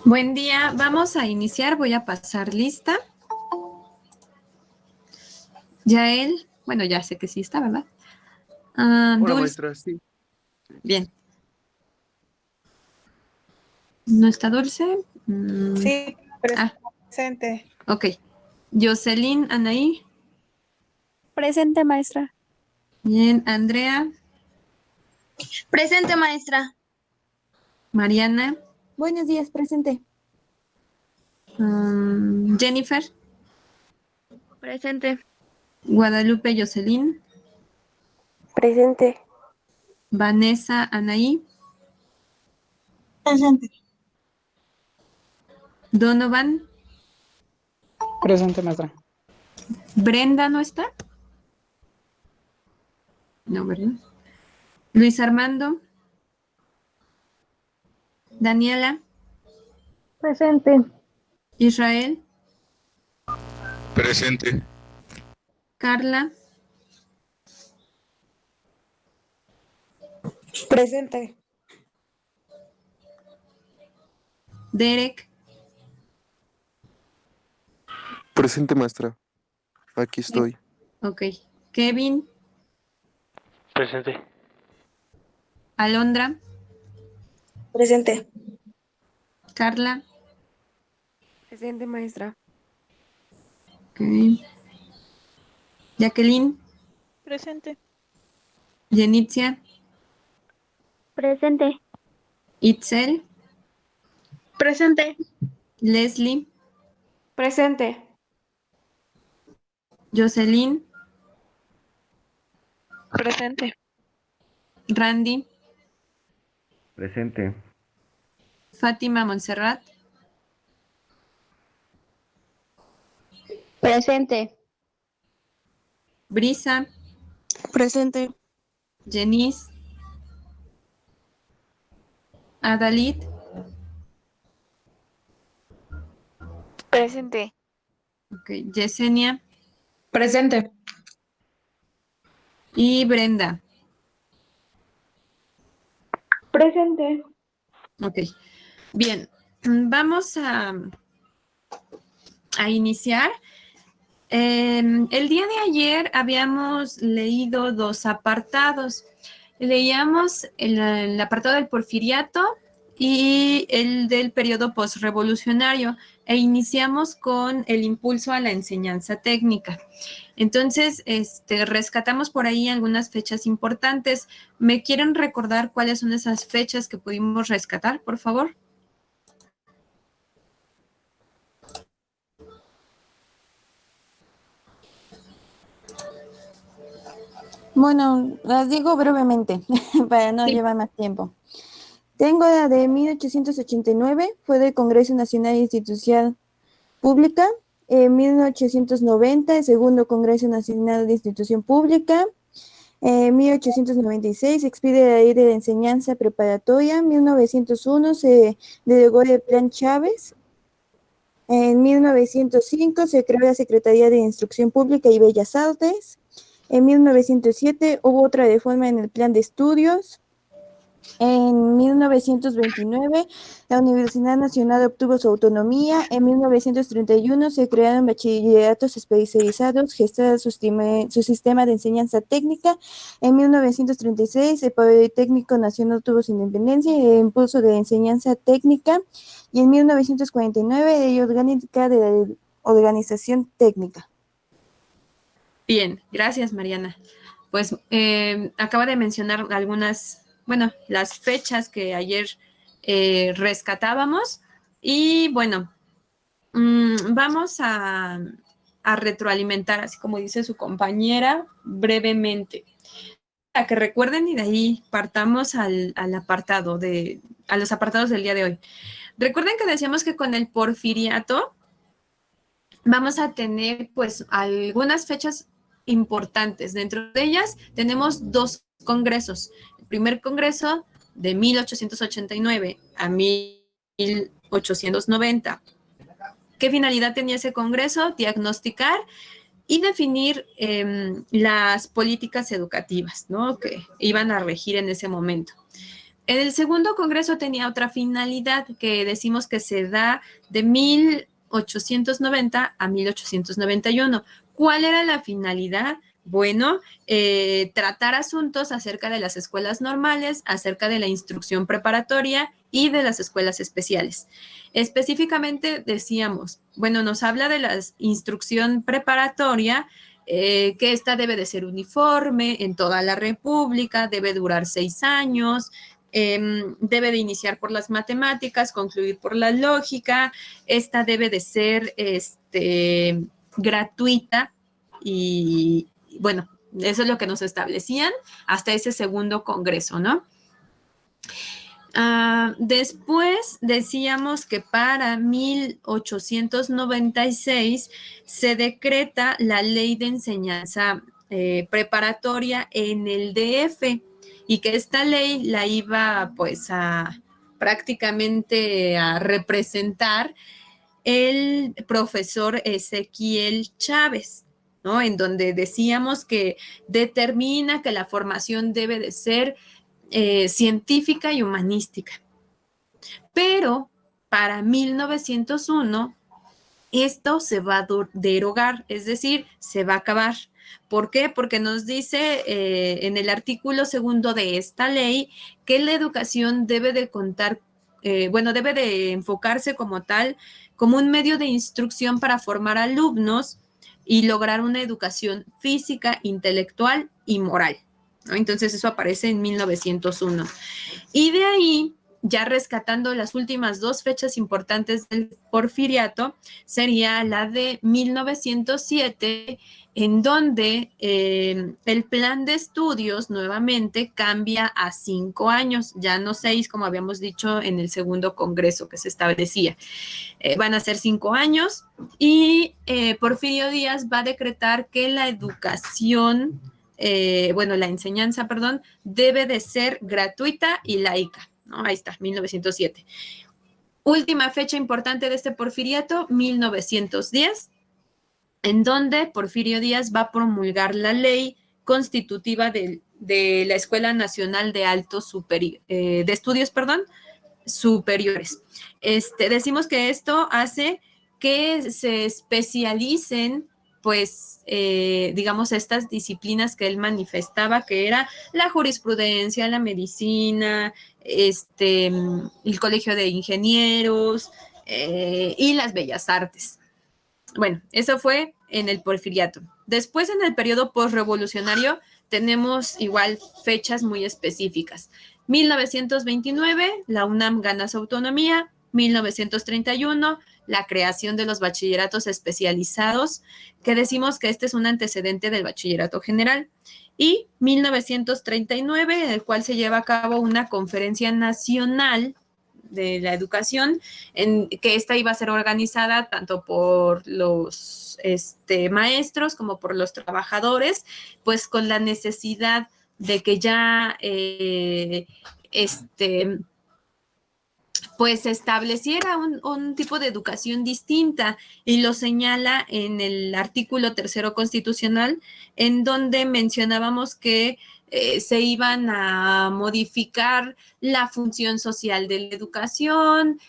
Buen día, vamos a iniciar, voy a pasar lista. Yael, bueno, ya sé que sí está, ¿verdad? Hola, Dulce, maestra, sí. bien. ¿No está Dulce? Sí, Ah, presente. ok. Jocelyn, Anaí. Presente, maestra. Bien, Andrea, Presente, maestra. Mariana, Buenos días, presente. Jennifer, Presente. Guadalupe, Jocelyn, Presente. Vanessa, Anaí, Presente. Donovan, Presente, maestra. Brenda, ¿no está? No, ¿verdad? Luis Armando, Daniela, Presente. Israel, Presente. Carla, Presente. Derek, Presente, maestra. Aquí estoy. ok. Kevin, Presente. Alondra, Presente. Carla, Presente, maestra. ok. Jacqueline, Presente. Yenitzia, Presente. Itzel, Presente. Leslie, Presente. Jocelyn, Presente. Randy, Presente. Fátima Montserrat, Presente. Brisa, Presente. Jenice, Adalid, Presente. ok, Yesenia Presente. y Brenda. Presente. Ok, bien, vamos a iniciar. El día de ayer habíamos leído dos apartados. Leíamos el apartado del Porfiriato y el del periodo postrevolucionario e iniciamos con el impulso a la enseñanza técnica. Entonces, rescatamos por ahí algunas fechas importantes. ¿Me quieren recordar cuáles son esas fechas que pudimos rescatar, por favor? Bueno, las digo brevemente para no llevar más tiempo. Tengo la de 1889, fue del Congreso Nacional Institucional Pública. En 1890, el segundo Congreso Nacional de Institución Pública. En 1896 se expide la Ley de la Enseñanza Preparatoria. En 1901 se delegó el Plan Chávez. En 1905 se creó la Secretaría de Instrucción Pública y Bellas Artes. En 1907 hubo otra reforma en el plan de estudios. En 1929 la Universidad Nacional obtuvo su autonomía. En 1931 se crearon bachilleratos especializados, gestaba su sistema de enseñanza técnica. En 1936 el Politécnico Nacional tuvo su independencia y el impulso de la enseñanza técnica. Y en 1949 Ley Orgánica de la Organización Técnica. Bien, gracias, Mariana. Pues acaba de mencionar algunas, bueno, las fechas que ayer rescatábamos y bueno, vamos a retroalimentar, así como dice su compañera, brevemente. Para que recuerden y de ahí partamos al apartado a los apartados del día de hoy. Recuerden que decíamos que con el porfiriato vamos a tener pues algunas fechas importantes. Dentro de ellas tenemos dos congresos. El primer congreso de 1889 a 1890. ¿Qué finalidad tenía ese congreso? Diagnosticar y definir las políticas educativas, ¿no?, que iban a regir en ese momento. En el segundo congreso tenía otra finalidad que decimos que se da de 1890 a 1891. ¿Cuál era la finalidad? Bueno, tratar asuntos acerca de las escuelas normales, acerca de la instrucción preparatoria y de las escuelas especiales. Específicamente decíamos, bueno, nos habla de la instrucción preparatoria, que esta debe de ser uniforme en toda la República, debe durar 6 años, debe de iniciar por las matemáticas, concluir por la lógica, esta debe de ser gratuita y bueno, eso es lo que nos establecían hasta ese segundo congreso, ¿no? Después decíamos que para 1896 se decreta la ley de enseñanza preparatoria en el DF y que esta ley la iba pues a prácticamente a representar el profesor Ezequiel Chávez, ¿no? En donde decíamos que determina que la formación debe de ser científica y humanística. Pero para 1901 esto se va a derogar, es decir, se va a acabar. ¿Por qué? Porque nos dice en el artículo 2 de esta ley que la educación debe de contar, debe de enfocarse como tal, como un medio de instrucción para formar alumnos y lograr una educación física, intelectual y moral, ¿no? Entonces eso aparece en 1901. Y de ahí, ya rescatando las últimas 2 fechas importantes del Porfiriato, sería la de 1907, en donde el plan de estudios nuevamente cambia a 5 años, ya no 6, como habíamos dicho en el segundo congreso que se establecía. Van a ser 5 años y Porfirio Díaz va a decretar que la educación, la enseñanza, perdón, debe de ser gratuita y laica, ¿no? Ahí está, 1907. Última fecha importante de este porfiriato, 1910, en donde Porfirio Díaz va a promulgar la ley constitutiva de la Escuela Nacional de Estudios Superiores. Decimos que esto hace que se especialicen pues, digamos, estas disciplinas que él manifestaba, que era la jurisprudencia, la medicina, el colegio de ingenieros y las bellas artes. Bueno, eso fue en el porfiriato. Después, en el periodo postrevolucionario, tenemos igual fechas muy específicas. 1929, la UNAM gana su autonomía. 1931, la creación de los bachilleratos especializados, que decimos que este es un antecedente del bachillerato general. Y 1939, en el cual se lleva a cabo una conferencia nacional de la educación, en que esta iba a ser organizada tanto por los maestros como por los trabajadores, pues con la necesidad de que ya pues estableciera un tipo de educación distinta, y lo señala en el artículo 3 constitucional, en donde mencionábamos que se iban a modificar la función social de la educación,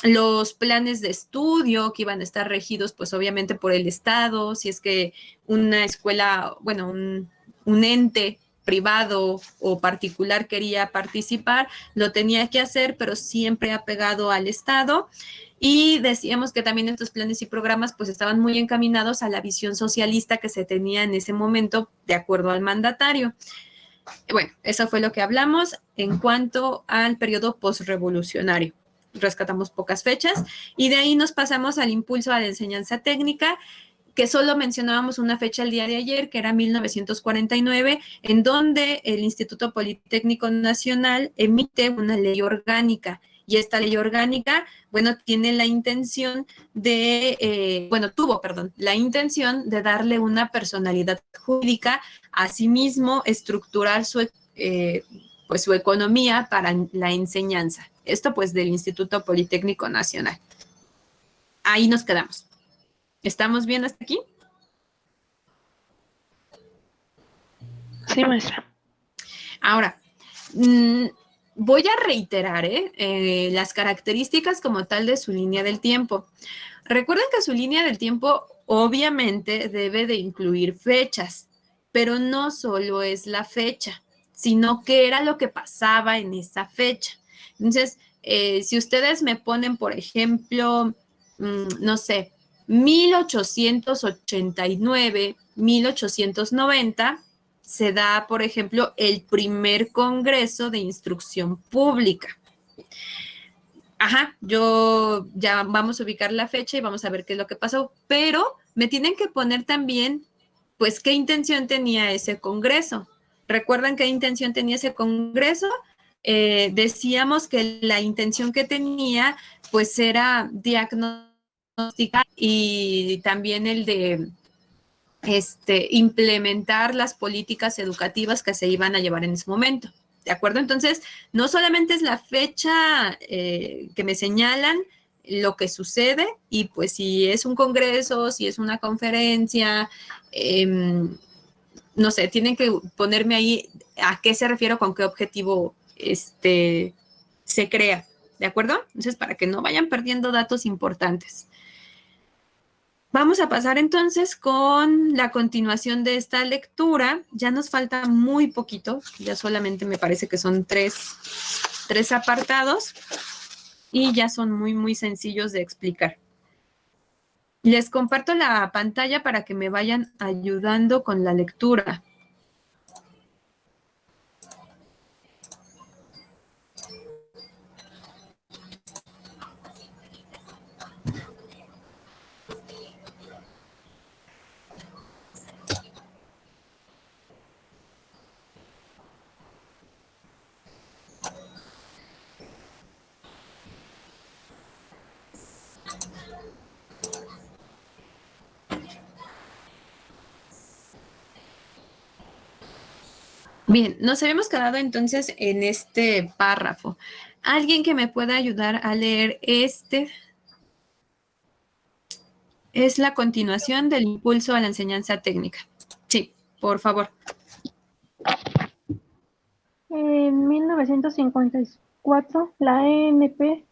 los planes de estudio que iban a estar regidos, pues obviamente por el Estado, si es que una escuela, bueno, un ente privado o particular quería participar, lo tenía que hacer, pero siempre apegado al Estado. Y decíamos que también estos planes y programas pues estaban muy encaminados a la visión socialista que se tenía en ese momento de acuerdo al mandatario. Bueno, eso fue lo que hablamos en cuanto al periodo postrevolucionario. Rescatamos pocas fechas y de ahí nos pasamos al impulso a la enseñanza técnica, que solo mencionábamos una fecha el día de ayer, que era 1949, en donde el Instituto Politécnico Nacional emite una ley orgánica. Y esta ley orgánica, bueno, tiene la intención tuvo la intención de darle una personalidad jurídica, asimismo estructurar su economía para la enseñanza. Esto pues del Instituto Politécnico Nacional. Ahí nos quedamos. ¿Estamos bien hasta aquí? Sí, maestra. Ahora, Voy a reiterar las características como tal de su línea del tiempo. Recuerden que su línea del tiempo obviamente debe de incluir fechas, pero no solo es la fecha, sino qué era lo que pasaba en esa fecha. Entonces, si ustedes me ponen, por ejemplo, no sé, 1889, 1890, se da, por ejemplo, el primer Congreso de Instrucción Pública. Ajá, yo ya vamos a ubicar la fecha y vamos a ver qué es lo que pasó, pero me tienen que poner también, pues, qué intención tenía ese Congreso. ¿Recuerdan qué intención tenía ese Congreso? Decíamos que la intención que tenía, pues, era diagnosticar y también el de implementar las políticas educativas que se iban a llevar en ese momento. ¿De acuerdo? Entonces, no solamente es la fecha que me señalan lo que sucede y pues si es un congreso, si es una conferencia, no sé, tienen que ponerme ahí a qué se refiere, con qué objetivo se crea. ¿De acuerdo? Entonces, para que no vayan perdiendo datos importantes. Vamos a pasar entonces con la continuación de esta lectura. Ya nos falta muy poquito, ya solamente me parece que son tres apartados y ya son muy, muy sencillos de explicar. Les comparto la pantalla para que me vayan ayudando con la lectura. Bien, nos habíamos quedado entonces en este párrafo. ¿Alguien que me pueda ayudar a leer este? Es la continuación del impulso a la enseñanza técnica. Sí, por favor. En 1954, la ENP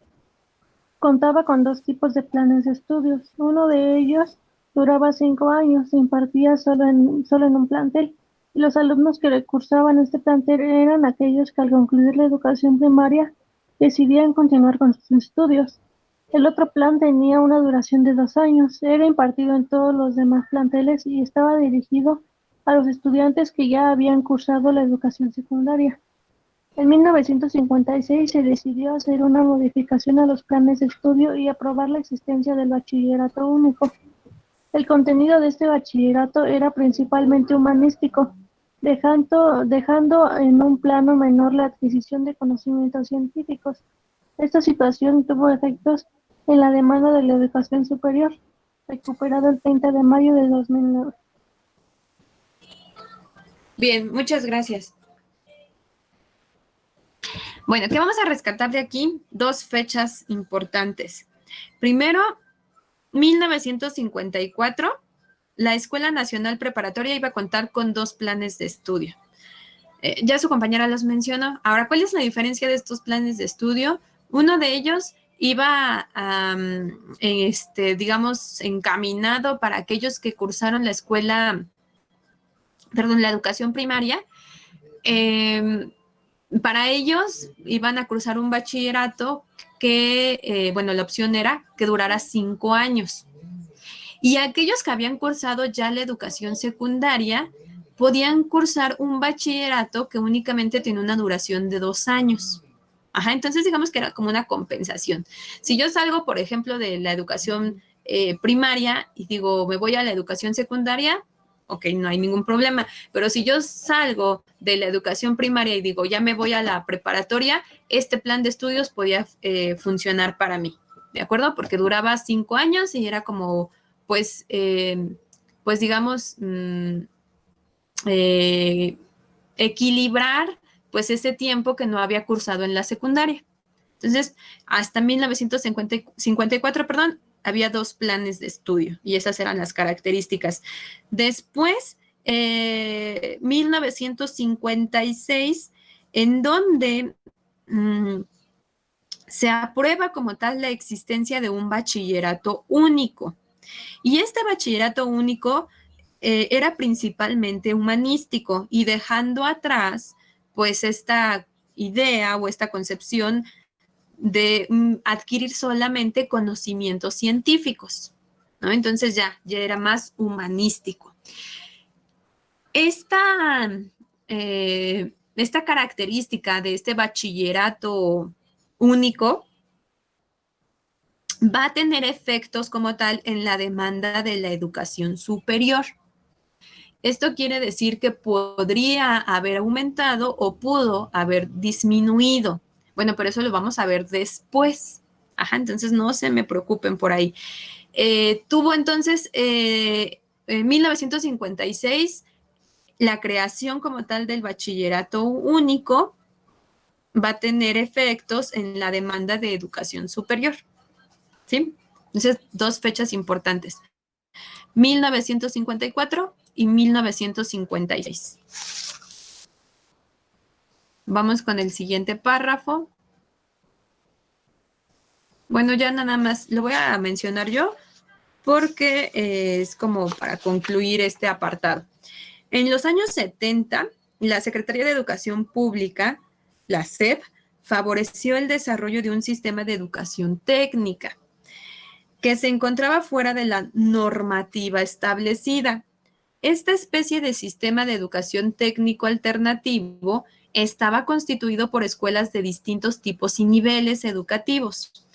contaba con dos tipos de planes de estudios. Uno de ellos duraba 5 años, se impartía solo en un plantel, y los alumnos que cursaban este plantel eran aquellos que al concluir la educación primaria decidían continuar con sus estudios. El otro plan tenía una duración de 2 años, era impartido en todos los demás planteles y estaba dirigido a los estudiantes que ya habían cursado la educación secundaria. En 1956 se decidió hacer una modificación a los planes de estudio y aprobar la existencia del bachillerato único. El contenido de este bachillerato era principalmente humanístico, dejando en un plano menor la adquisición de conocimientos científicos. Esta situación tuvo efectos en la demanda de la educación superior, recuperado el 30 de mayo de 2009. Bien, muchas gracias. Bueno, ¿qué vamos a rescatar de aquí? Dos fechas importantes. Primero, 1954, la Escuela Nacional Preparatoria iba a contar con 2 planes de estudio. Ya su compañera los mencionó. Ahora, ¿cuál es la diferencia de estos planes de estudio? Uno de ellos iba, digamos, encaminado para aquellos que cursaron la educación primaria. Para ellos iban a cursar un bachillerato que, la opción era que durara 5 años. Y aquellos que habían cursado ya la educación secundaria podían cursar un bachillerato que únicamente tiene una duración de 2 años. Ajá, entonces digamos que era como una compensación. Si yo salgo, por ejemplo, de la educación primaria y digo, me voy a la educación secundaria, ok, no hay ningún problema. Pero si yo salgo de la educación primaria y digo, ya me voy a la preparatoria, este plan de estudios podía funcionar para mí, ¿de acuerdo? Porque duraba 5 años y era como, digamos, equilibrar pues ese tiempo que no había cursado en la secundaria. Entonces, hasta 1954, había 2 planes de estudio y esas eran las características. Después, 1956, en donde se aprueba como tal la existencia de un bachillerato único. Y este bachillerato único era principalmente humanístico y dejando atrás pues esta idea o esta concepción de adquirir solamente conocimientos científicos, ¿no? Entonces ya era más humanístico. Esta característica de este bachillerato único va a tener efectos como tal en la demanda de la educación superior. Esto quiere decir que podría haber aumentado o pudo haber disminuido. Bueno, pero eso lo vamos a ver después. Ajá, entonces no se me preocupen por ahí. Tuvo entonces en 1956 la creación como tal del bachillerato único va a tener efectos en la demanda de educación superior. ¿Sí? Entonces, dos fechas importantes. 1954 y 1956. Vamos con el siguiente párrafo. Bueno, ya nada más lo voy a mencionar yo porque es como para concluir este apartado. En los años 70, la Secretaría de Educación Pública, la SEP, favoreció el desarrollo de un sistema de educación técnica que se encontraba fuera de la normativa establecida. Esta especie de sistema de educación técnico alternativo estaba constituido por escuelas de distintos tipos y niveles educativos.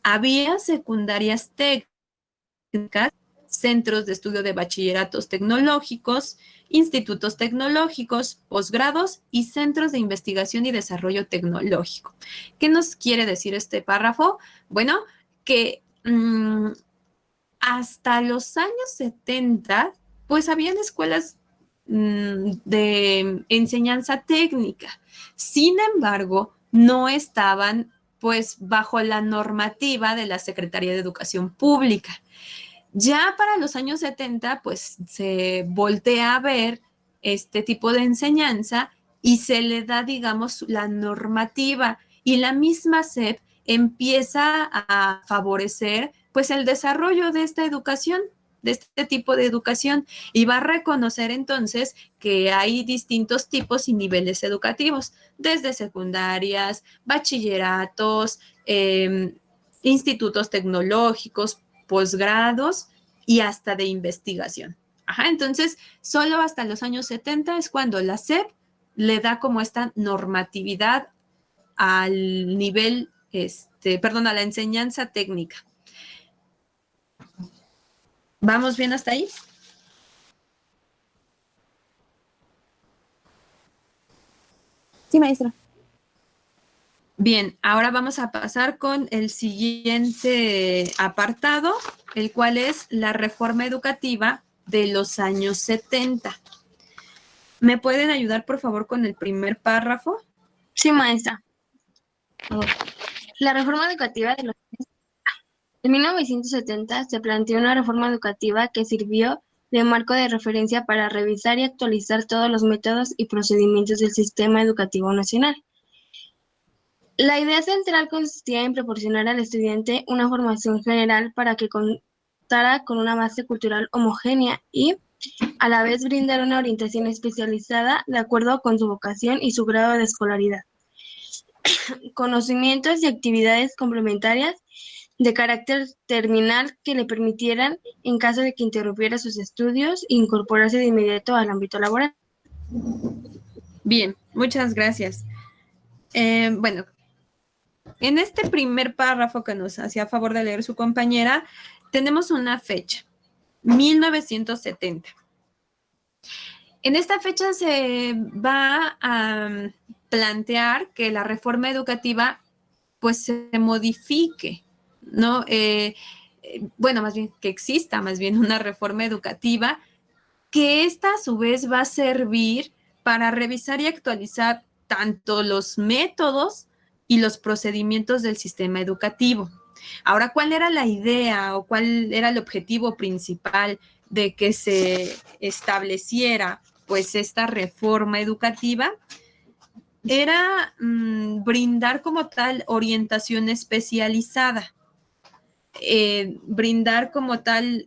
Había secundarias técnicas, centros de estudio de bachilleratos tecnológicos, institutos tecnológicos, posgrados y centros de investigación y desarrollo tecnológico. ¿Qué nos quiere decir este párrafo? Bueno, que hasta los años 70, pues habían escuelas de enseñanza técnica. Sin embargo, no estaban pues bajo la normativa de la Secretaría de Educación Pública. Ya para los años 70, pues se voltea a ver este tipo de enseñanza y se le da, digamos, la normativa y la misma SEP empieza a favorecer pues el desarrollo de esta educación, de este tipo de educación, y va a reconocer entonces que hay distintos tipos y niveles educativos, desde secundarias, bachilleratos, institutos tecnológicos, posgrados y hasta de investigación. Ajá, entonces, solo hasta los años 70 es cuando la SEP le da como esta normatividad al nivel, a la enseñanza técnica. ¿Vamos bien hasta ahí? Sí, maestra. Bien, ahora vamos a pasar con el siguiente apartado, el cual es la reforma educativa de los años 70. ¿Me pueden ayudar, por favor, con el primer párrafo? Sí, maestra. La reforma educativa de los años 70. En 1970 se planteó una reforma educativa que sirvió de marco de referencia para revisar y actualizar todos los métodos y procedimientos del sistema educativo nacional. La idea central consistía en proporcionar al estudiante una formación general para que contara con una base cultural homogénea y, a la vez, brindar una orientación especializada de acuerdo con su vocación y su grado de escolaridad. Conocimientos y actividades complementarias de carácter terminal que le permitieran, en caso de que interrumpiera sus estudios, incorporarse de inmediato al ámbito laboral. Bien, muchas gracias. Bueno, en este primer párrafo que nos hacía favor de leer su compañera, tenemos una fecha, 1970. En esta fecha se va a plantear que la reforma educativa pues se modifique, ¿no? Bueno, más bien que exista más bien una reforma educativa que esta a su vez va a servir para revisar y actualizar tanto los métodos y los procedimientos del sistema educativo. Ahora, ¿cuál era la idea o cuál era el objetivo principal de que se estableciera pues esta reforma educativa? era brindar como tal orientación especializada, brindar como tal,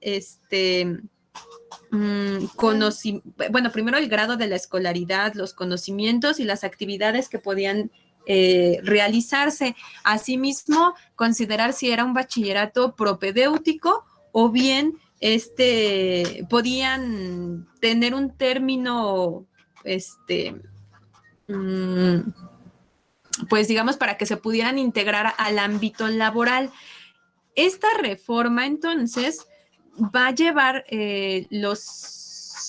bueno, primero el grado de la escolaridad, los conocimientos y las actividades que podían realizarse. Asimismo, considerar si era un bachillerato propedéutico o bien podían tener un término, pues digamos, para que se pudieran integrar al ámbito laboral. Esta reforma, entonces, va a llevar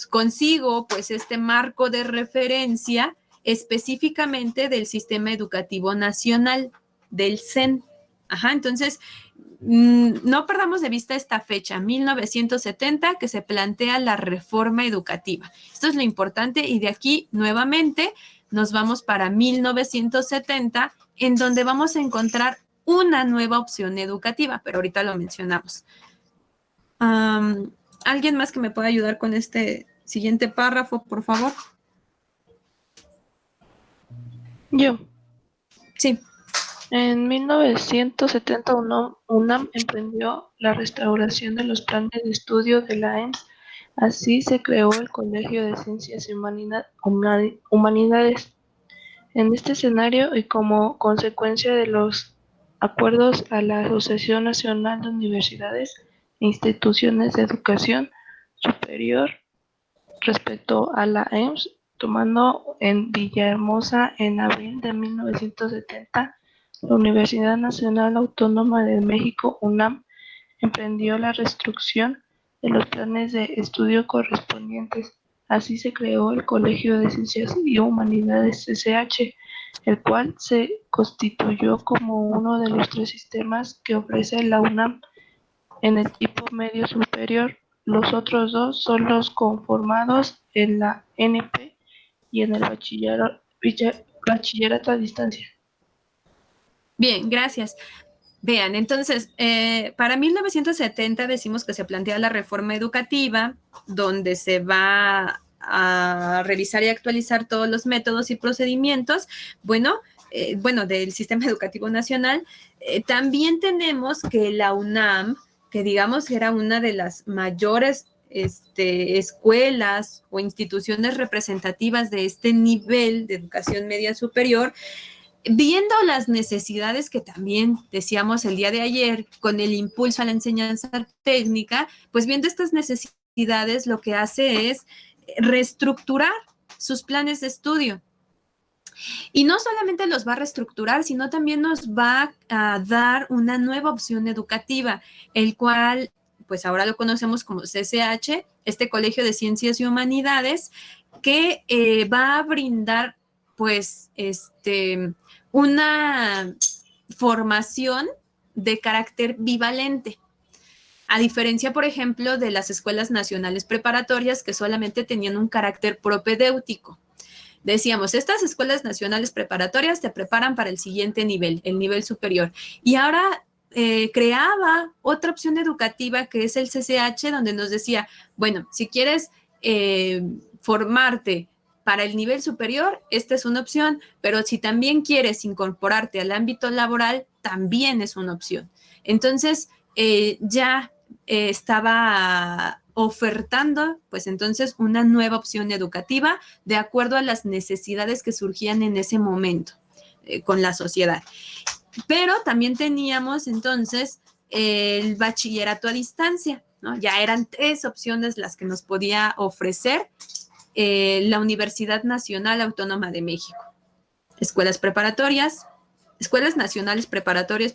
consigo, pues, este marco de referencia específicamente del Sistema Educativo Nacional, del CEN. Ajá, entonces, no perdamos de vista esta fecha, 1970, que se plantea la reforma educativa. Esto es lo importante y de aquí, nuevamente, nos vamos para 1970, en donde vamos a encontrar una nueva opción educativa, pero ahorita lo mencionamos. ¿Alguien más que me pueda ayudar con este siguiente párrafo, por favor? Yo. Sí. En 1970 UNAM emprendió la restauración de los planes de estudio de la EMS. Así se creó el Colegio de Ciencias y Humanidades. En este escenario y como consecuencia de los acuerdos a la Asociación Nacional de Universidades e Instituciones de Educación Superior respecto a la EMS, tomando en Villahermosa en abril de 1970, la Universidad Nacional Autónoma de México, UNAM, emprendió la reestructuración de los planes de estudio correspondientes. Así se creó el Colegio de Ciencias y Humanidades CCH, el cual se constituyó como uno de los 3 sistemas que ofrece la UNAM en el tipo medio superior. Los otros 2 son los conformados en la NP y en el bachillerato a distancia. Bien, gracias. Vean, entonces, para 1970 decimos que se plantea la reforma educativa, donde se va a revisar y actualizar todos los métodos y procedimientos, del Sistema Educativo Nacional. También tenemos que la UNAM, que digamos era una de las mayores escuelas o instituciones representativas de este nivel de educación media superior, viendo las necesidades que también decíamos el día de ayer con el impulso a la enseñanza técnica, pues viendo estas necesidades lo que hace es reestructurar sus planes de estudio. Y no solamente los va a reestructurar, sino también nos va a dar una nueva opción educativa, el cual, pues ahora lo conocemos como CCH, este Colegio de Ciencias y Humanidades, que va a brindar, pues, una formación de carácter bivalente. A diferencia, por ejemplo, de las escuelas nacionales preparatorias que solamente tenían un carácter propedéutico. Decíamos, estas escuelas nacionales preparatorias te preparan para el siguiente nivel, el nivel superior. Y ahora creaba otra opción educativa que es el CCH, donde nos decía, bueno, si quieres formarte para el nivel superior, esta es una opción, pero si también quieres incorporarte al ámbito laboral, también es una opción. Entonces, ya estaba ofertando, pues entonces, una nueva opción educativa de acuerdo a las necesidades que surgían en ese momento con la sociedad. Pero también teníamos entonces el bachillerato a distancia, ¿no? Ya eran 3 opciones las que nos podía ofrecer la Universidad Nacional Autónoma de México. Escuelas nacionales preparatorias,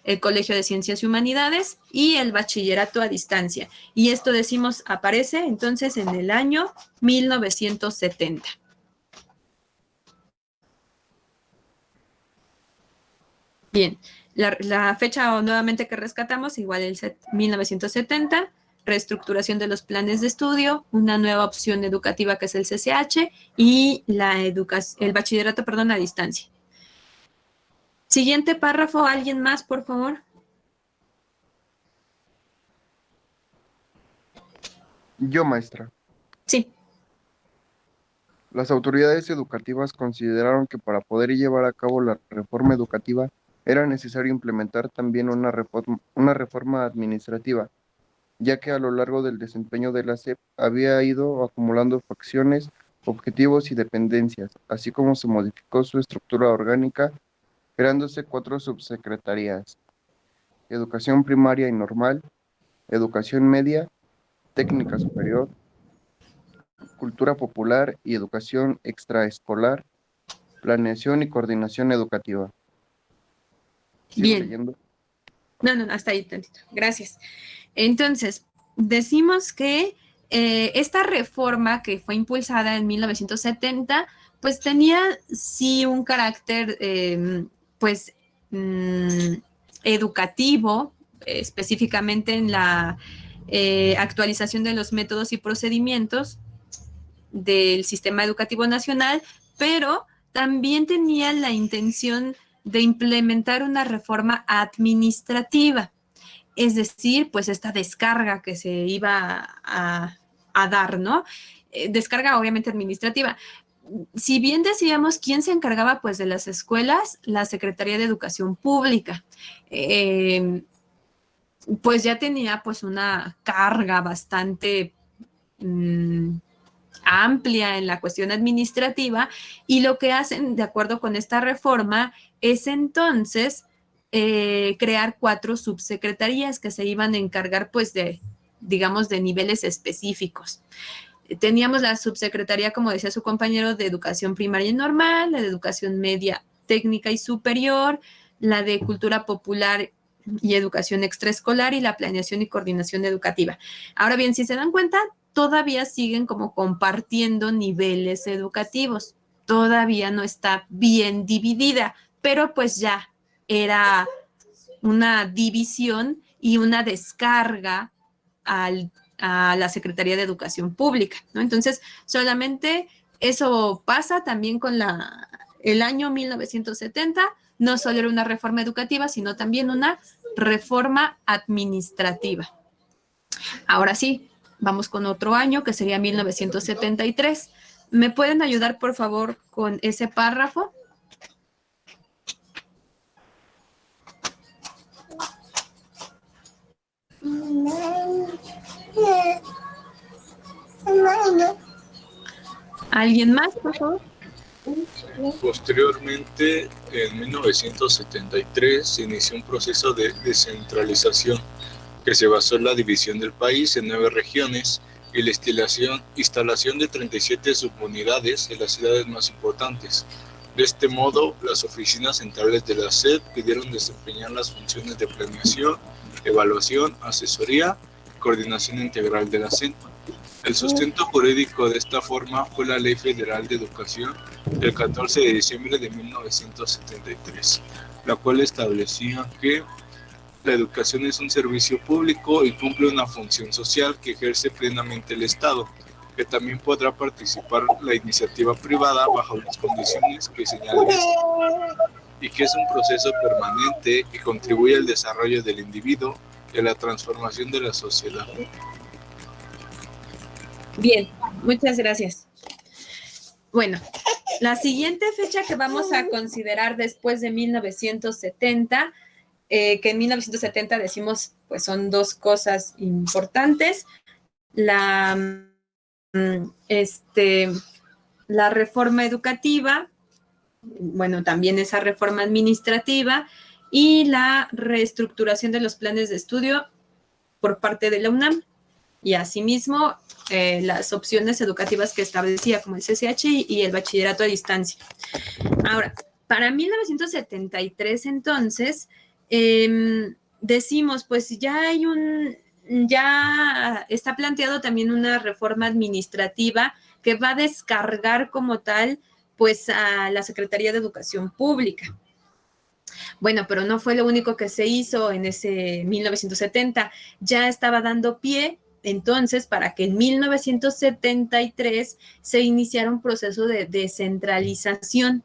el Colegio de Ciencias y Humanidades y el bachillerato a distancia. Y esto decimos aparece entonces en el año 1970. Bien, la fecha nuevamente que rescatamos, igual el 1970, reestructuración de los planes de estudio, una nueva opción educativa que es el CCH y el bachillerato, a distancia. Siguiente párrafo, ¿alguien más, por favor? Yo, maestra. Sí. Las autoridades educativas consideraron que para poder llevar a cabo la reforma educativa era necesario implementar también una reforma administrativa, ya que a lo largo del desempeño de la SEP había ido acumulando facciones, objetivos y dependencias, así como se modificó su estructura orgánica, creándose 4 subsecretarías: Educación Primaria y Normal, Educación Media, Técnica Superior, Cultura Popular y Educación Extraescolar, Planeación y Coordinación Educativa. ¿Sigo Bien. leyendo? No, hasta ahí tantito. Gracias. Entonces, decimos que esta reforma que fue impulsada en 1970, pues tenía sí un carácter, pues, educativo, específicamente en la actualización de los métodos y procedimientos del sistema educativo nacional, pero también tenía la intención de implementar una reforma administrativa, es decir, pues esta descarga que se iba a dar, ¿no? Descarga obviamente administrativa. Si bien decíamos quién se encargaba pues de las escuelas, la Secretaría de Educación Pública, pues ya tenía pues una carga bastante amplia en la cuestión administrativa, y lo que hacen de acuerdo con esta reforma es entonces crear 4 subsecretarías que se iban a encargar pues de, digamos, de niveles específicos. Teníamos la subsecretaría, como decía su compañero, de Educación Primaria y Normal, la de Educación Media, Técnica y Superior, la de Cultura Popular y Educación Extraescolar, y la Planeación y Coordinación Educativa. Ahora bien, si se dan cuenta, todavía siguen como compartiendo niveles educativos. Todavía no está bien dividida, pero pues ya era una división y una descarga a la Secretaría de Educación Pública, ¿no? Entonces, solamente eso pasa también con el año 1970. No solo era una reforma educativa, sino también una reforma administrativa. Ahora sí, vamos con otro año, que sería 1973. ¿Me pueden ayudar, por favor, con ese párrafo? ¿Alguien más, por favor? Posteriormente, en 1973, se inició un proceso de descentralización que se basó en la división del país en 9 regiones y la instalación de 37 subunidades en las ciudades más importantes. De este modo, las oficinas centrales de la SED pudieron desempeñar las funciones de planeación, evaluación, asesoría y coordinación integral de la SED. El sustento jurídico de esta forma fue la Ley Federal de Educación del 14 de diciembre de 1973, la cual establecía que la educación es un servicio público y cumple una función social que ejerce plenamente el Estado, que también podrá participar la iniciativa privada bajo las condiciones que señale y que es un proceso permanente que contribuye al desarrollo del individuo y a la transformación de la sociedad. Bien, muchas gracias. Bueno, la siguiente fecha que vamos a considerar después de 1970, que en 1970 decimos, pues son 2 cosas importantes: la reforma educativa, bueno, también esa reforma administrativa, y la reestructuración de los planes de estudio por parte de la UNAM, y asimismo las opciones educativas que establecía, como el CCH y el bachillerato a distancia. Ahora, para 1973, entonces, decimos, pues ya está planteado también una reforma administrativa que va a descargar como tal, pues, a la Secretaría de Educación Pública. Bueno, pero no fue lo único que se hizo en ese 1970. Ya estaba dando pie entonces para que en 1973 se iniciara un proceso de descentralización.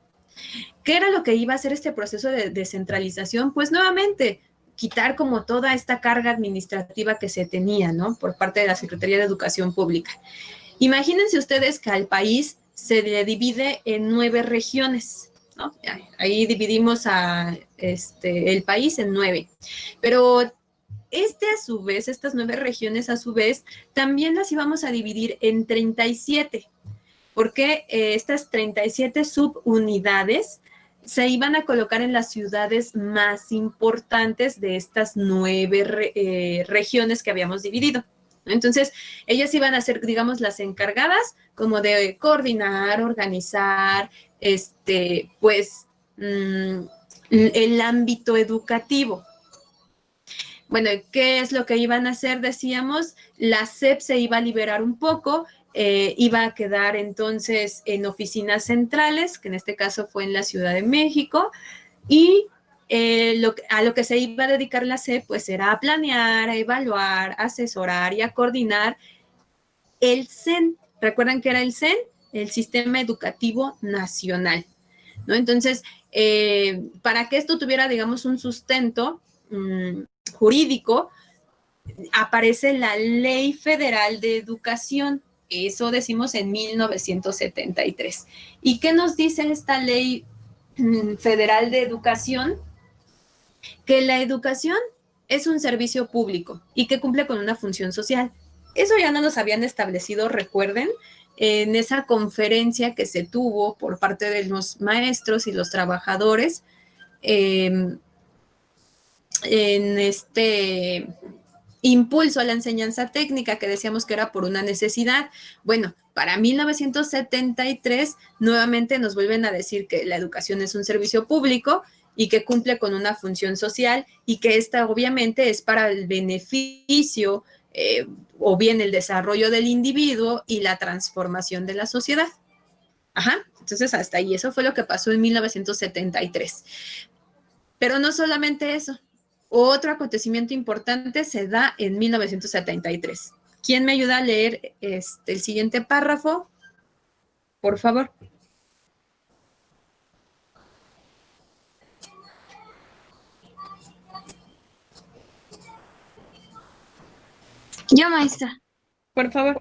¿Qué era lo que iba a hacer este proceso de descentralización? Pues nuevamente, quitar como toda esta carga administrativa que se tenía, ¿no?, por parte de la Secretaría de Educación Pública. Imagínense ustedes que al país se divide en 9 regiones, ¿no? Ahí dividimos el país en 9. Pero a su vez, estas 9 regiones a su vez, también las íbamos a dividir en 37, porque estas 37 subunidades se iban a colocar en las ciudades más importantes de estas 9 regiones que habíamos dividido. Entonces, ellas iban a ser, digamos, las encargadas como de coordinar, organizar, pues, el ámbito educativo. Bueno, ¿qué es lo que iban a hacer? Decíamos, la SEP se iba a liberar un poco, iba a quedar entonces en oficinas centrales, que en este caso fue en la Ciudad de México, y a lo que se iba a dedicar la SEP, pues era a planear, a evaluar, a asesorar y a coordinar el CEN. ¿Recuerdan qué era el CEN? El Sistema Educativo Nacional, ¿no? Entonces, para que esto tuviera, digamos, un sustento jurídico, aparece la Ley Federal de Educación. Eso decimos en 1973. ¿Y qué nos dice esta Ley Federal de Educación? Que la educación es un servicio público y que cumple con una función social. Eso ya no nos habían establecido, recuerden, en esa conferencia que se tuvo por parte de los maestros y los trabajadores en este impulso a la enseñanza técnica que decíamos que era por una necesidad. Bueno, para 1973 nuevamente nos vuelven a decir que la educación es un servicio público y que cumple con una función social y que esta obviamente es para el beneficio o bien el desarrollo del individuo y la transformación de la sociedad. Ajá, entonces hasta ahí, eso fue lo que pasó en 1973. Pero no solamente eso. Otro acontecimiento importante se da en 1973. ¿Quién me ayuda a leer el siguiente párrafo? Por favor. Yo, maestra. Por favor.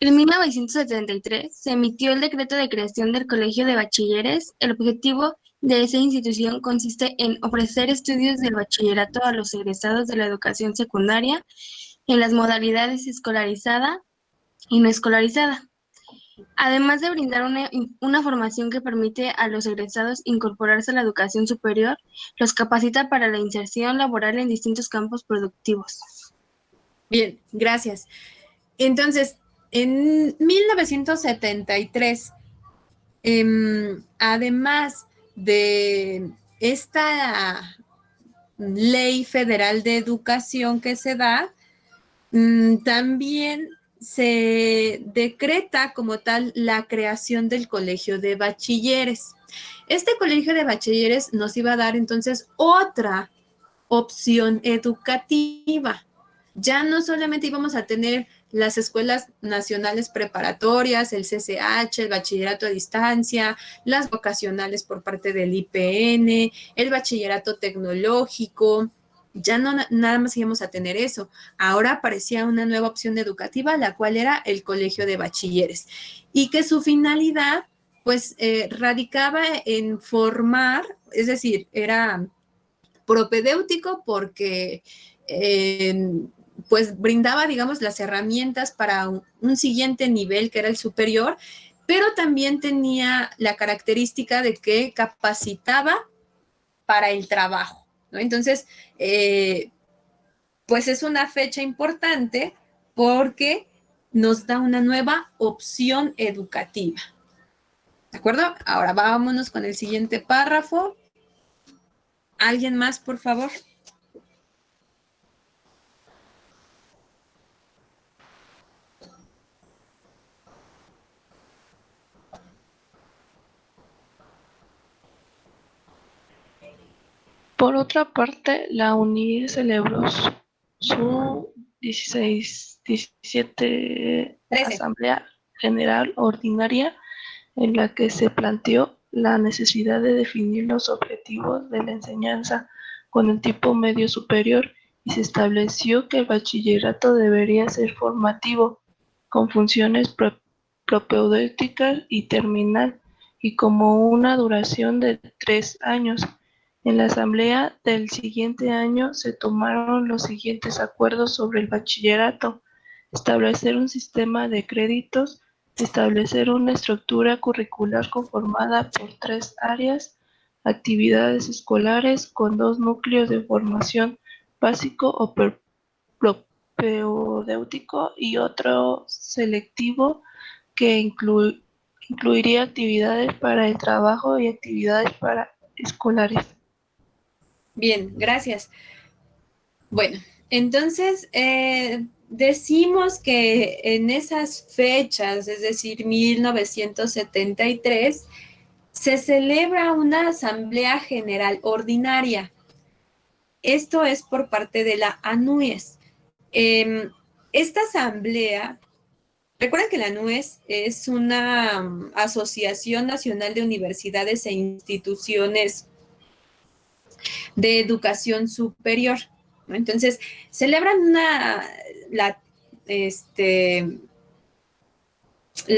En 1973 se emitió el decreto de creación del Colegio de Bachilleres. El objetivo de esa institución consiste en ofrecer estudios del bachillerato a los egresados de la educación secundaria en las modalidades escolarizada y no escolarizada. Además de brindar una formación que permite a los egresados incorporarse a la educación superior, los capacita para la inserción laboral en distintos campos productivos. Bien, gracias. Entonces, en 1973, además de esta Ley Federal de Educación que se da, también se decreta como tal la creación del Colegio de Bachilleres. Este Colegio de Bachilleres nos iba a dar entonces otra opción educativa. Ya no solamente íbamos a tener las escuelas nacionales preparatorias, el CCH, el bachillerato a distancia, las vocacionales por parte del IPN, el bachillerato tecnológico. Ya no nada más íbamos a tener eso. Ahora aparecía una nueva opción educativa, la cual era el Colegio de Bachilleres, y que su finalidad, pues, radicaba en formar, es decir, era propedéutico porque pues brindaba, digamos, las herramientas para un siguiente nivel que era el superior, pero también tenía la característica de que capacitaba para el trabajo, ¿no? Entonces, pues es una fecha importante porque nos da una nueva opción educativa. ¿De acuerdo? Ahora vámonos con el siguiente párrafo. ¿Alguien más, por favor? Por otra parte, la UNIR celebró su 17 Asamblea General Ordinaria, en la que se planteó la necesidad de definir los objetivos de la enseñanza con el tipo medio superior y se estableció que el bachillerato debería ser formativo, con funciones propedéutica y terminal, y como una duración de 3 años. En la asamblea del siguiente año se tomaron los siguientes acuerdos sobre el bachillerato: establecer un sistema de créditos, establecer una estructura curricular conformada por 3 áreas, actividades escolares con 2 núcleos de formación básico o propedéutico y otro selectivo que incluiría actividades para el trabajo y actividades para escolares. Bien, gracias. Bueno, entonces decimos que en esas fechas, es decir, 1973, se celebra una Asamblea General Ordinaria. Esto es por parte de la ANUES. Esta asamblea, recuerden que la ANUES es una Asociación Nacional de Universidades e Instituciones de Educación Superior, ¿no? Entonces, celebran la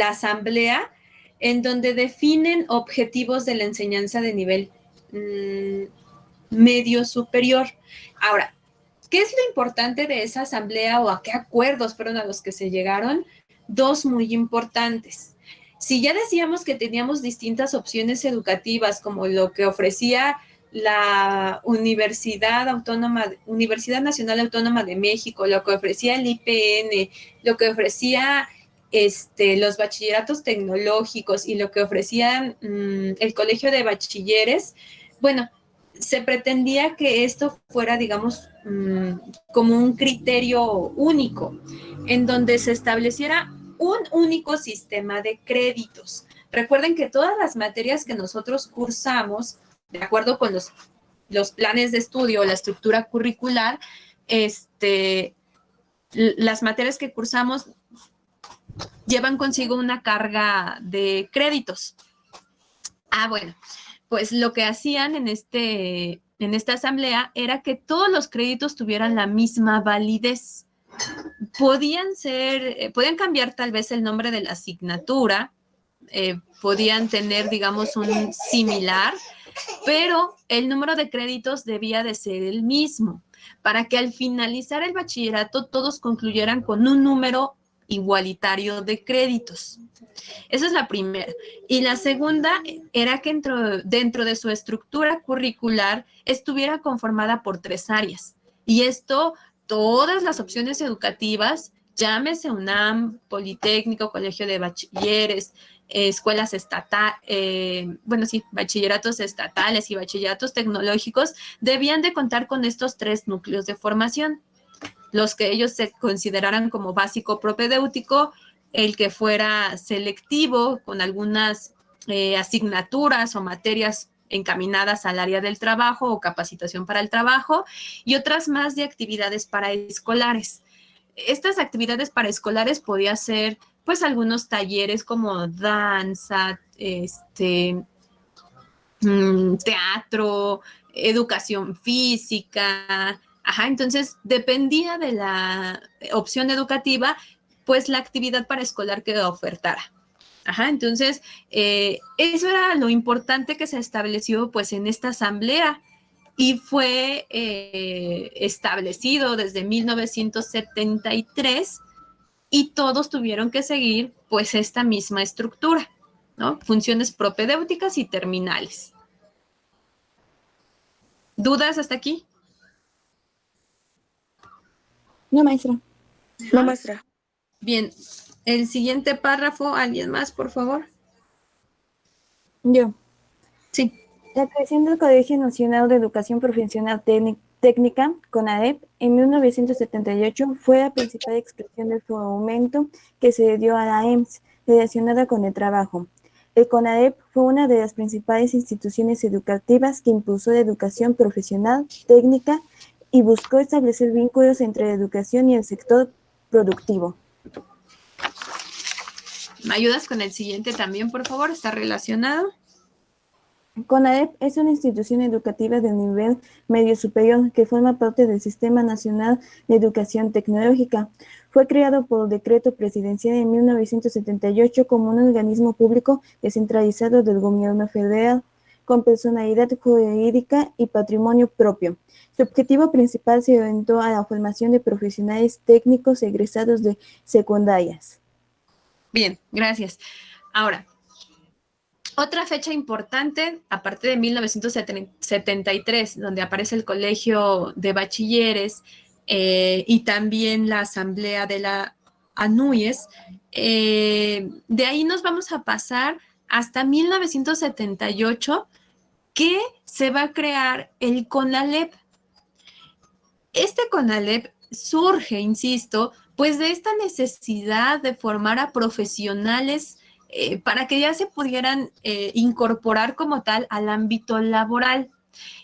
asamblea en donde definen objetivos de la enseñanza de nivel medio superior. Ahora, ¿qué es lo importante de esa asamblea o a qué acuerdos fueron a los que se llegaron? Dos muy importantes. Si ya decíamos que teníamos distintas opciones educativas, como lo que ofrecía la Universidad Nacional Autónoma de México, lo que ofrecía el IPN, lo que ofrecía los bachilleratos tecnológicos y lo que ofrecía el Colegio de Bachilleres, bueno, se pretendía que esto fuera, digamos, como un criterio único, en donde se estableciera un único sistema de créditos. Recuerden que todas las materias que nosotros cursamos, de acuerdo con los planes de estudio, la estructura curricular, las materias que cursamos llevan consigo una carga de créditos. Bueno, pues lo que hacían en esta asamblea era que todos los créditos tuvieran la misma validez. Podían cambiar tal vez el nombre de la asignatura, podían tener, digamos, un similar, pero el número de créditos debía de ser el mismo, para que al finalizar el bachillerato todos concluyeran con un número igualitario de créditos. Esa es la primera. Y la segunda era que dentro de su estructura curricular estuviera conformada por 3 áreas. Y esto, todas las opciones educativas, llámese UNAM, Politécnico, Colegio de Bachilleres, escuelas estatales, bachilleratos estatales y bachilleratos tecnológicos, debían de contar con estos 3 núcleos de formación. Los que ellos se consideraran como básico propedéutico, el que fuera selectivo con algunas asignaturas o materias encaminadas al área del trabajo o capacitación para el trabajo, y otras más de actividades paraescolares. Estas actividades paraescolares podía ser, pues, algunos talleres como danza, teatro, educación física. Entonces dependía de la opción educativa, pues la actividad paraescolar que ofertara. Entonces, eso era lo importante que se estableció, pues, en esta asamblea, y fue establecido desde 1973, y todos tuvieron que seguir, pues, esta misma estructura, ¿no? Funciones propedéuticas y terminales. ¿Dudas hasta aquí? No, maestra. No, maestra. Bien, el siguiente párrafo, ¿alguien más, por favor? Yo. Sí. La creación del Colegio Nacional de Educación Profesional Técnica, CONADEP, en 1978 fue la principal expresión del fomento que se dio a la EMS relacionada con el trabajo. El CONADEP fue una de las principales instituciones educativas que impulsó la educación profesional técnica y buscó establecer vínculos entre la educación y el sector productivo. ¿Me ayudas con el siguiente también, por favor? ¿Está relacionado? CONADEP es una institución educativa de nivel medio superior que forma parte del Sistema Nacional de Educación Tecnológica. Fue creado por decreto presidencial en 1978 como un organismo público descentralizado del gobierno federal, con personalidad jurídica y patrimonio propio. Su objetivo principal se orientó a la formación de profesionales técnicos egresados de secundarias. Bien, gracias. Ahora, otra fecha importante, aparte de 1973, donde aparece el Colegio de Bachilleres y también la Asamblea de la ANUYES, de ahí nos vamos a pasar hasta 1978, que se va a crear el CONALEP. Este CONALEP surge, insisto, pues de esta necesidad de formar a profesionales para que ya se pudieran incorporar como tal al ámbito laboral.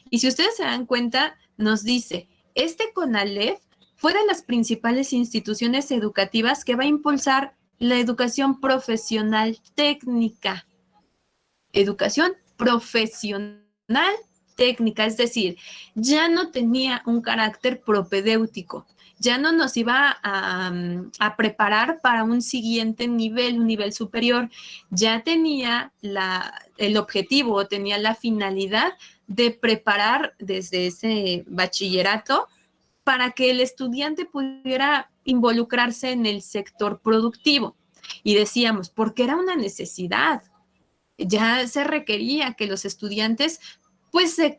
Y si ustedes se dan cuenta, nos dice, este CONALEP fue de las principales instituciones educativas que va a impulsar la educación profesional técnica. Educación profesional técnica, es decir, ya no tenía un carácter propedéutico, ya no nos iba a preparar para un siguiente nivel, un nivel superior, ya tenía el objetivo, tenía la finalidad de preparar desde ese bachillerato para que el estudiante pudiera involucrarse en el sector productivo. Y decíamos, porque era una necesidad, ya se requería que los estudiantes pues se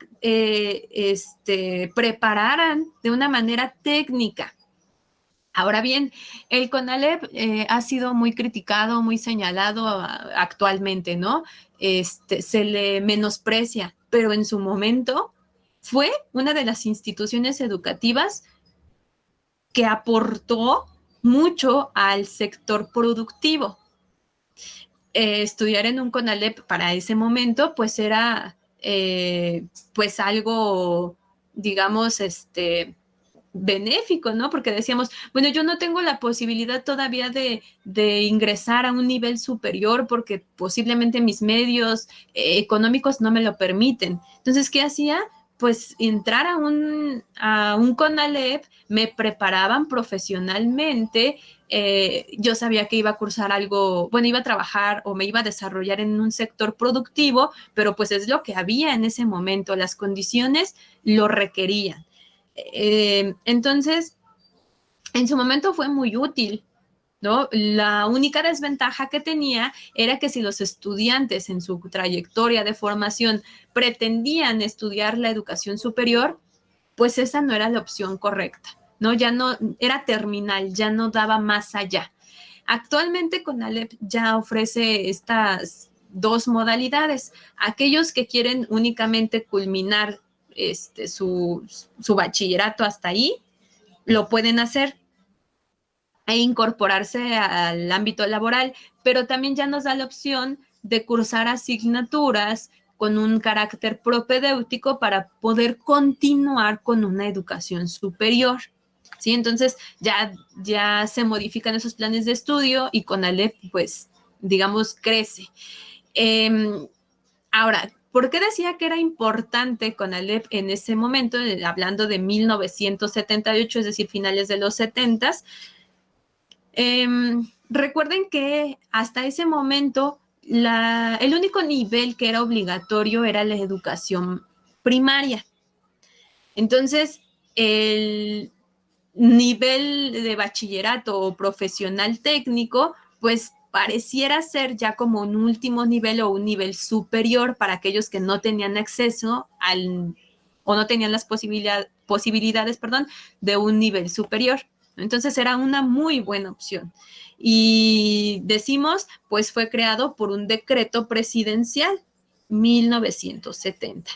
prepararan de una manera técnica. Ahora bien, el CONALEP ha sido muy criticado, muy señalado actualmente, ¿no? Se le menosprecia, pero en su momento fue una de las instituciones educativas que aportó mucho al sector productivo. Estudiar en un CONALEP para ese momento, pues era pues algo, digamos, benéfico, ¿no? Porque decíamos, bueno, yo no tengo la posibilidad todavía de ingresar a un nivel superior porque posiblemente mis medios económicos no me lo permiten. Entonces, ¿qué hacía? Pues entrar a un CONALEP, me preparaban profesionalmente, yo sabía que iba a cursar algo, bueno, iba a trabajar o me iba a desarrollar en un sector productivo, pero pues es lo que había en ese momento, las condiciones lo requerían. Entonces, en su momento fue muy útil, ¿no? La única desventaja que tenía era que si los estudiantes en su trayectoria de formación pretendían estudiar la educación superior, pues esa no era la opción correcta, ¿no? Ya no, era terminal, ya no daba más allá. Actualmente CONALEP ya ofrece estas dos modalidades. Aquellos que quieren únicamente culminar su bachillerato hasta ahí, lo pueden hacer e incorporarse al ámbito laboral, pero también ya nos da la opción de cursar asignaturas con un carácter propedéutico para poder continuar con una educación superior. ¿Sí? Entonces ya se modifican esos planes de estudio y CONALEP, pues, digamos, crece. Ahora, ¿por qué decía que era importante CONALEP en ese momento, hablando de 1978, es decir, finales de los 70s? Recuerden que hasta ese momento el único nivel que era obligatorio era la educación primaria. Entonces, el nivel de bachillerato o profesional técnico, pues pareciera ser ya como un último nivel o un nivel superior para aquellos que no tenían acceso o no tenían las posibilidades, de un nivel superior. Entonces era una muy buena opción. Y decimos, pues fue creado por un decreto presidencial, 1970.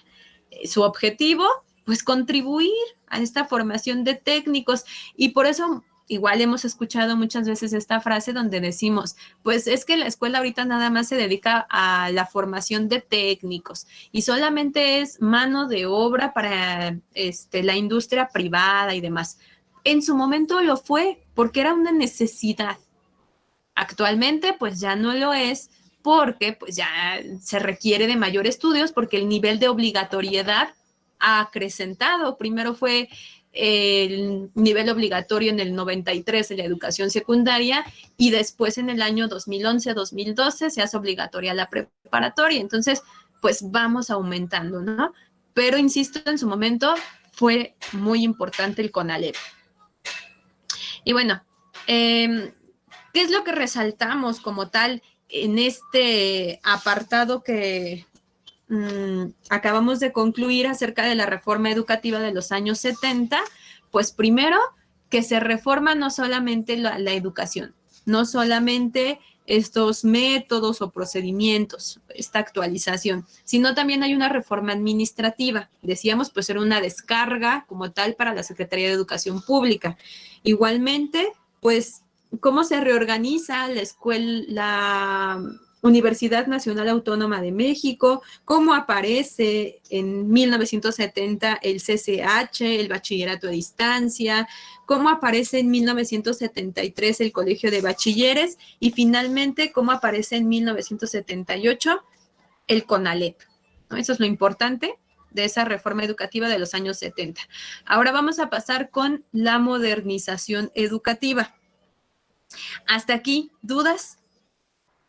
Su objetivo, pues contribuir a esta formación de técnicos, y por eso igual hemos escuchado muchas veces esta frase donde decimos, pues es que la escuela ahorita nada más se dedica a la formación de técnicos y solamente es mano de obra para la industria privada y demás. En su momento lo fue porque era una necesidad. Actualmente pues ya no lo es porque pues ya se requiere de mayor estudios porque el nivel de obligatoriedad ha acrecentado. Primero fue el nivel obligatorio en el 93 de la educación secundaria y después en el año 2011-2012 se hace obligatoria la preparatoria. Entonces, pues vamos aumentando, ¿no? Pero insisto, en su momento fue muy importante el CONALEP. Y bueno, ¿qué es lo que resaltamos como tal en este apartado que acabamos de concluir acerca de la reforma educativa de los años 70? Pues primero, que se reforma no solamente la educación, no solamente estos métodos o procedimientos, esta actualización, sino también hay una reforma administrativa. Decíamos, pues era una descarga como tal para la Secretaría de Educación Pública. Igualmente, pues, ¿cómo se reorganiza la escuela, la Universidad Nacional Autónoma de México? ¿Cómo aparece en 1970 el CCH, el bachillerato a distancia? ¿Cómo aparece en 1973 el Colegio de Bachilleres? Y finalmente, ¿cómo aparece en 1978 el CONALEP? ¿No? Eso es lo importante de esa reforma educativa de los años 70. Ahora vamos a pasar con la modernización educativa. Hasta aquí, ¿dudas?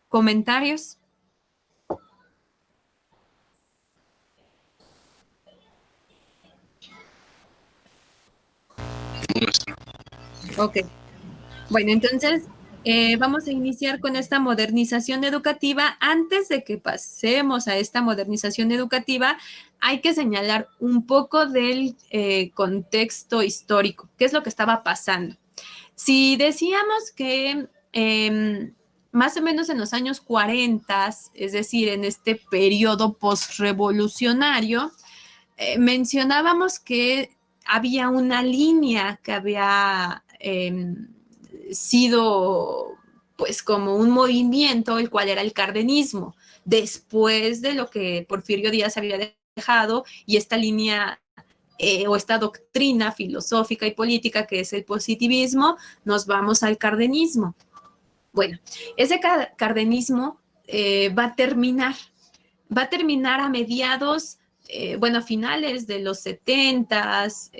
¿Comentarios? Ok. Bueno, entonces vamos a iniciar con esta modernización educativa. Antes de que pasemos a esta modernización educativa, hay que señalar un poco del contexto histórico. ¿Qué es lo que estaba pasando? Si decíamos que más o menos en los años 40, es decir, en este periodo postrevolucionario, mencionábamos que había una línea que había sido pues como un movimiento, el cual era el cardenismo, después de lo que Porfirio Díaz había dejado, y esta línea o esta doctrina filosófica y política que es el positivismo, nos vamos al cardenismo. Bueno, ese cardenismo va a terminar a mediados, a finales de los 70s,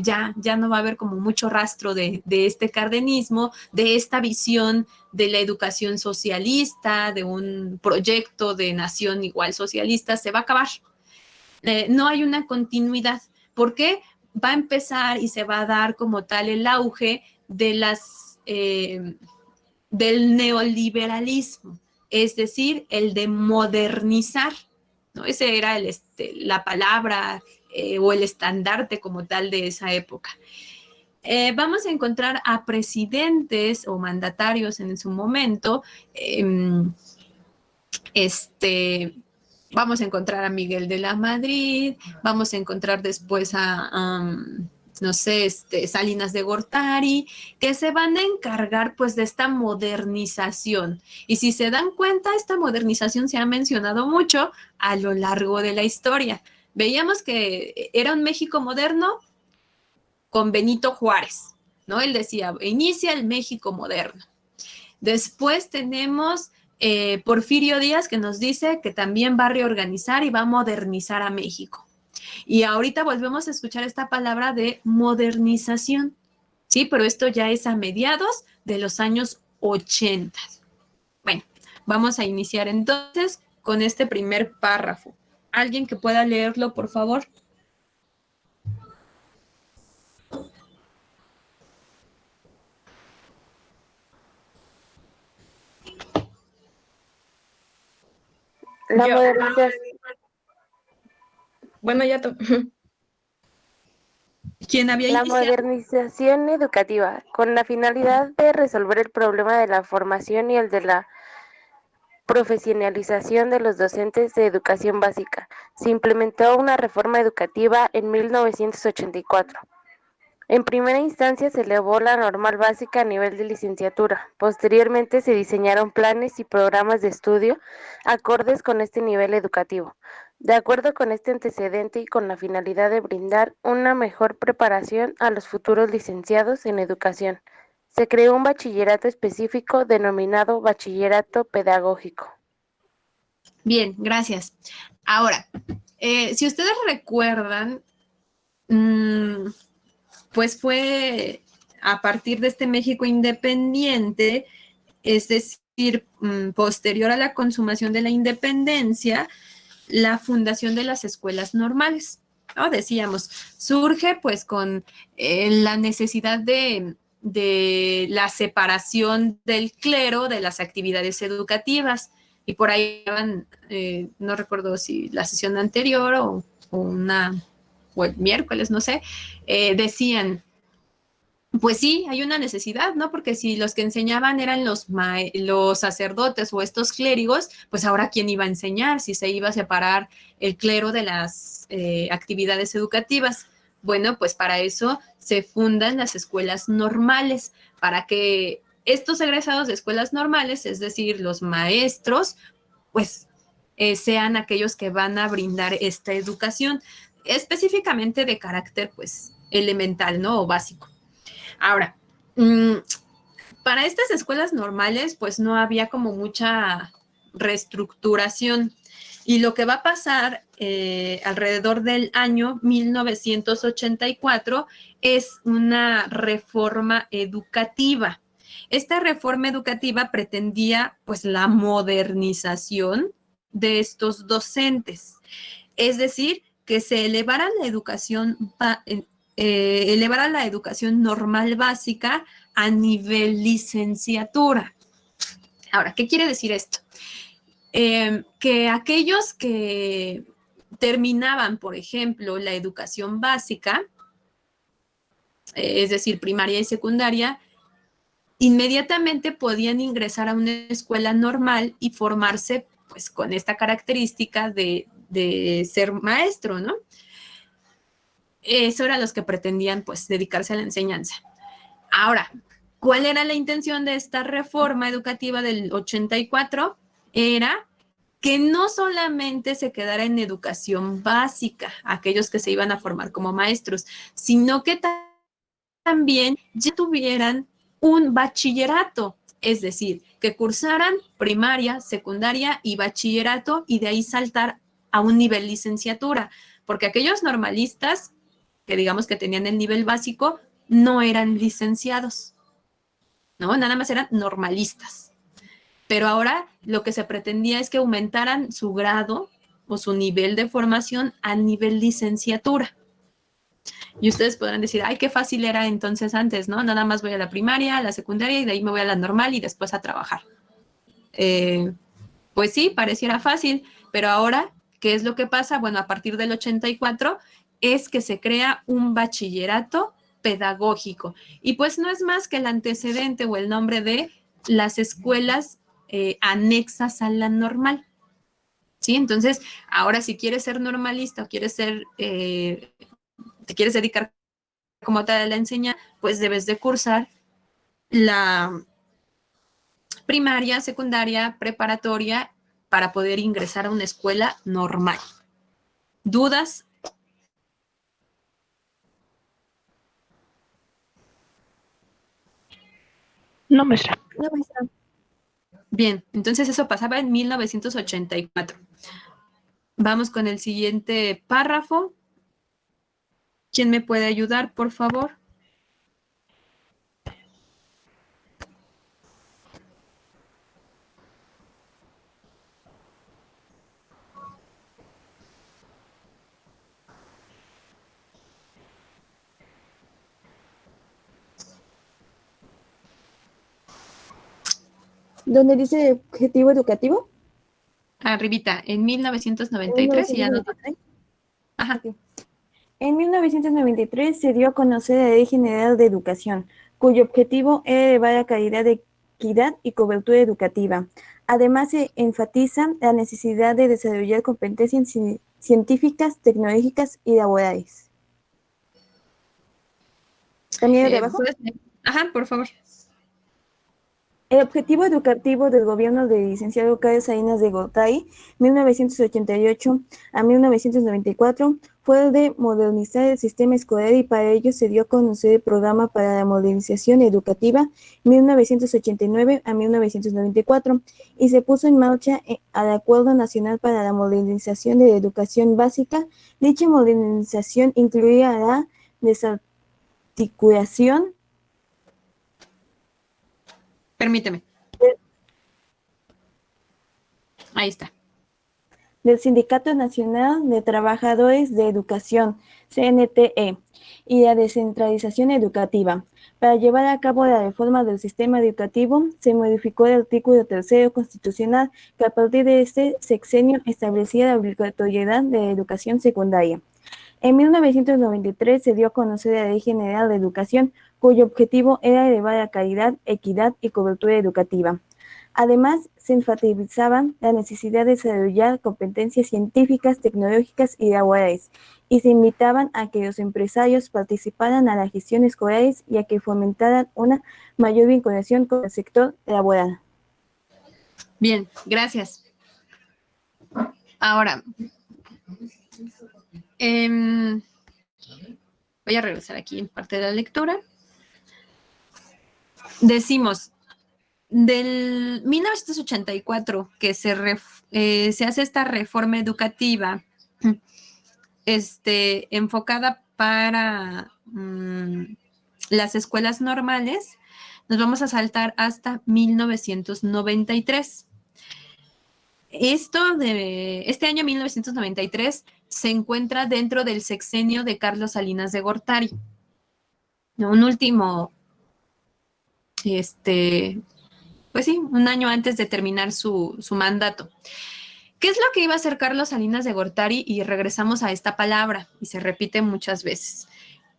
ya no va a haber como mucho rastro de este cardenismo, de esta visión de la educación socialista, de un proyecto de nación igual socialista, se va a acabar. No hay una continuidad. ¿Por qué? Va a empezar y se va a dar como tal el auge de del neoliberalismo, es decir, el de modernizar, ¿no? Ese era la palabra o el estandarte como tal de esa época. Vamos a encontrar a presidentes o mandatarios en su momento, vamos a encontrar a Miguel de la Madrid, vamos a encontrar después a Salinas de Gortari, que se van a encargar pues de esta modernización. Y si se dan cuenta, esta modernización se ha mencionado mucho a lo largo de la historia. Veíamos que era un México moderno con Benito Juárez, ¿no? Él decía, inicia el México moderno. Después tenemos Porfirio Díaz, que nos dice que también va a reorganizar y va a modernizar a México. Y ahorita volvemos a escuchar esta palabra de modernización, ¿sí? Pero esto ya es a mediados de los años 80. Bueno, vamos a iniciar entonces con este primer párrafo. ¿Alguien que pueda leerlo, por favor? La modernización. Bueno, ya ¿Quién había La iniciado? modernización educativa, con la finalidad de resolver el problema de la formación y el de la profesionalización de los docentes de educación básica. Se implementó una reforma educativa en 1984. En primera instancia se elevó la normal básica a nivel de licenciatura. Posteriormente se diseñaron planes y programas de estudio acordes con este nivel educativo. De acuerdo con este antecedente y con la finalidad de brindar una mejor preparación a los futuros licenciados en educación, se creó un bachillerato específico denominado bachillerato pedagógico. Bien, gracias. Ahora, si ustedes recuerdan, pues fue a partir de este México independiente, es decir, posterior a la consumación de la independencia, la fundación de las escuelas normales, ¿no? Decíamos, surge pues con la necesidad de la separación del clero de las actividades educativas. Y por ahí, no recuerdo si la sesión anterior o el miércoles, no sé, decían, pues sí, hay una necesidad, ¿no? Porque si los que enseñaban eran los sacerdotes o estos clérigos, pues ahora ¿quién iba a enseñar? Si se iba a separar el clero de las actividades educativas. Bueno, pues para eso se fundan las escuelas normales, para que estos egresados de escuelas normales, es decir, los maestros, pues sean aquellos que van a brindar esta educación, específicamente de carácter, pues, elemental, ¿no? O básico. Ahora, para estas escuelas normales, pues no había como mucha reestructuración. Y lo que va a pasar alrededor del año 1984 es una reforma educativa. Esta reforma educativa pretendía pues la modernización de estos docentes, es decir, que se elevara la educación normal básica a nivel licenciatura. Ahora, ¿qué quiere decir esto? Que aquellos que terminaban, por ejemplo, la educación básica, es decir, primaria y secundaria, inmediatamente podían ingresar a una escuela normal y formarse pues con esta característica de ser maestro, ¿no? Eso eran los que pretendían pues dedicarse a la enseñanza. Ahora, ¿cuál era la intención de esta reforma educativa del 84? Era que no solamente se quedara en educación básica, aquellos que se iban a formar como maestros, sino que también ya tuvieran un bachillerato, es decir, que cursaran primaria, secundaria y bachillerato y de ahí saltar a un nivel licenciatura, porque aquellos normalistas que digamos que tenían el nivel básico no eran licenciados, ¿no? Nada más eran normalistas. Pero ahora lo que se pretendía es que aumentaran su grado o su nivel de formación al nivel licenciatura. Y ustedes podrán decir, ay, qué fácil era entonces antes, ¿no? Nada más voy a la primaria, a la secundaria y de ahí me voy a la normal y después a trabajar. Pues sí, pareciera fácil, pero ahora, ¿qué es lo que pasa? Bueno, a partir del 84 es que se crea un bachillerato pedagógico. Y pues no es más que el antecedente o el nombre de las escuelas anexas a la normal. ¿Sí? Entonces, ahora si quieres ser normalista o quieres ser, te quieres dedicar como tal a la enseñanza, pues debes de cursar la primaria, secundaria, preparatoria para poder ingresar a una escuela normal. ¿Dudas? No, maestra. No, maestra. Bien, entonces eso pasaba en 1984. Vamos con el siguiente párrafo. ¿Quién me puede ayudar, por favor? ¿Dónde dice objetivo educativo? Arribita, en 1993 y ya no. Ajá. Okay. En 1993 se dio a conocer la Ley General de Educación, cuyo objetivo era elevar la calidad de equidad y cobertura educativa. Además, se enfatiza la necesidad de desarrollar competencias científicas, tecnológicas y laborales. ¿También de abajo? Ajá, por favor. El objetivo educativo del gobierno del licenciado Carlos Salinas de Gortari, 1988 a 1994, fue el de modernizar el sistema escolar y para ello se dio a conocer el Programa para la Modernización Educativa 1989 a 1994 y se puso en marcha el Acuerdo Nacional para la Modernización de la Educación Básica. Dicha modernización incluía la desarticulación. Permíteme. Ahí está. Del Sindicato Nacional de Trabajadores de Educación, CNTE, y la descentralización educativa. Para llevar a cabo la reforma del sistema educativo, se modificó el artículo 3 constitucional, que a partir de este sexenio establecía la obligatoriedad de la educación secundaria. En 1993 se dio a conocer la Ley General de Educación, cuyo objetivo era elevar la calidad, equidad y cobertura educativa. Además, se enfatizaba la necesidad de desarrollar competencias científicas, tecnológicas y laborales, y se invitaban a que los empresarios participaran a las gestiones escolares y a que fomentaran una mayor vinculación con el sector laboral. Bien, gracias. Ahora, voy a regresar aquí en parte de la lectura. Decimos, del 1984 que se hace esta reforma educativa enfocada para las escuelas normales, nos vamos a saltar hasta 1993. Este año 1993 se encuentra dentro del sexenio de Carlos Salinas de Gortari. Un último, pues sí, un año antes de terminar su mandato. ¿Qué es lo que iba a hacer Carlos Salinas de Gortari? Y regresamos a esta palabra, y se repite muchas veces,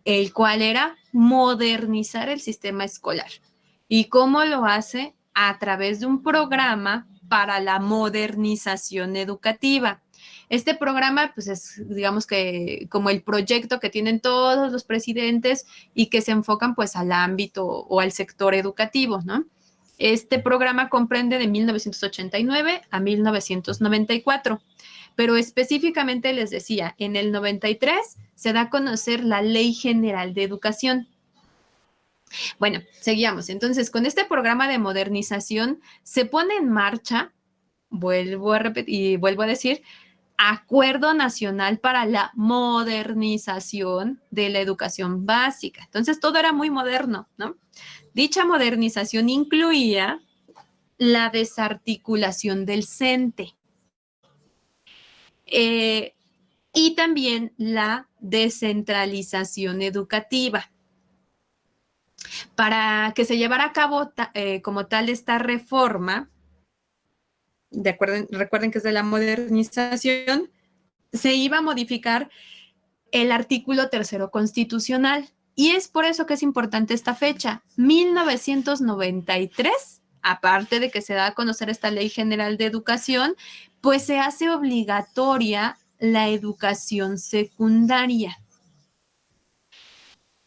el cual era modernizar el sistema escolar. ¿Y cómo lo hace? A través de un programa para la modernización educativa. Este programa, pues es, digamos que como el proyecto que tienen todos los presidentes y que se enfocan pues al ámbito o al sector educativo, ¿no? Este programa comprende de 1989 a 1994, pero específicamente les decía, en el 93 se da a conocer la Ley General de Educación. Bueno, seguíamos. Entonces, con este programa de modernización se pone en marcha, vuelvo a repetir y vuelvo a decir, Acuerdo Nacional para la Modernización de la Educación Básica. Entonces, todo era muy moderno, ¿no? Dicha modernización incluía la desarticulación del CENTE y también la descentralización educativa. Para que se llevara a cabo como tal esta reforma, recuerden que es de la modernización, se iba a modificar el artículo 3 constitucional. Y es por eso que es importante esta fecha, 1993, aparte de que se da a conocer esta Ley General de Educación, pues se hace obligatoria la educación secundaria.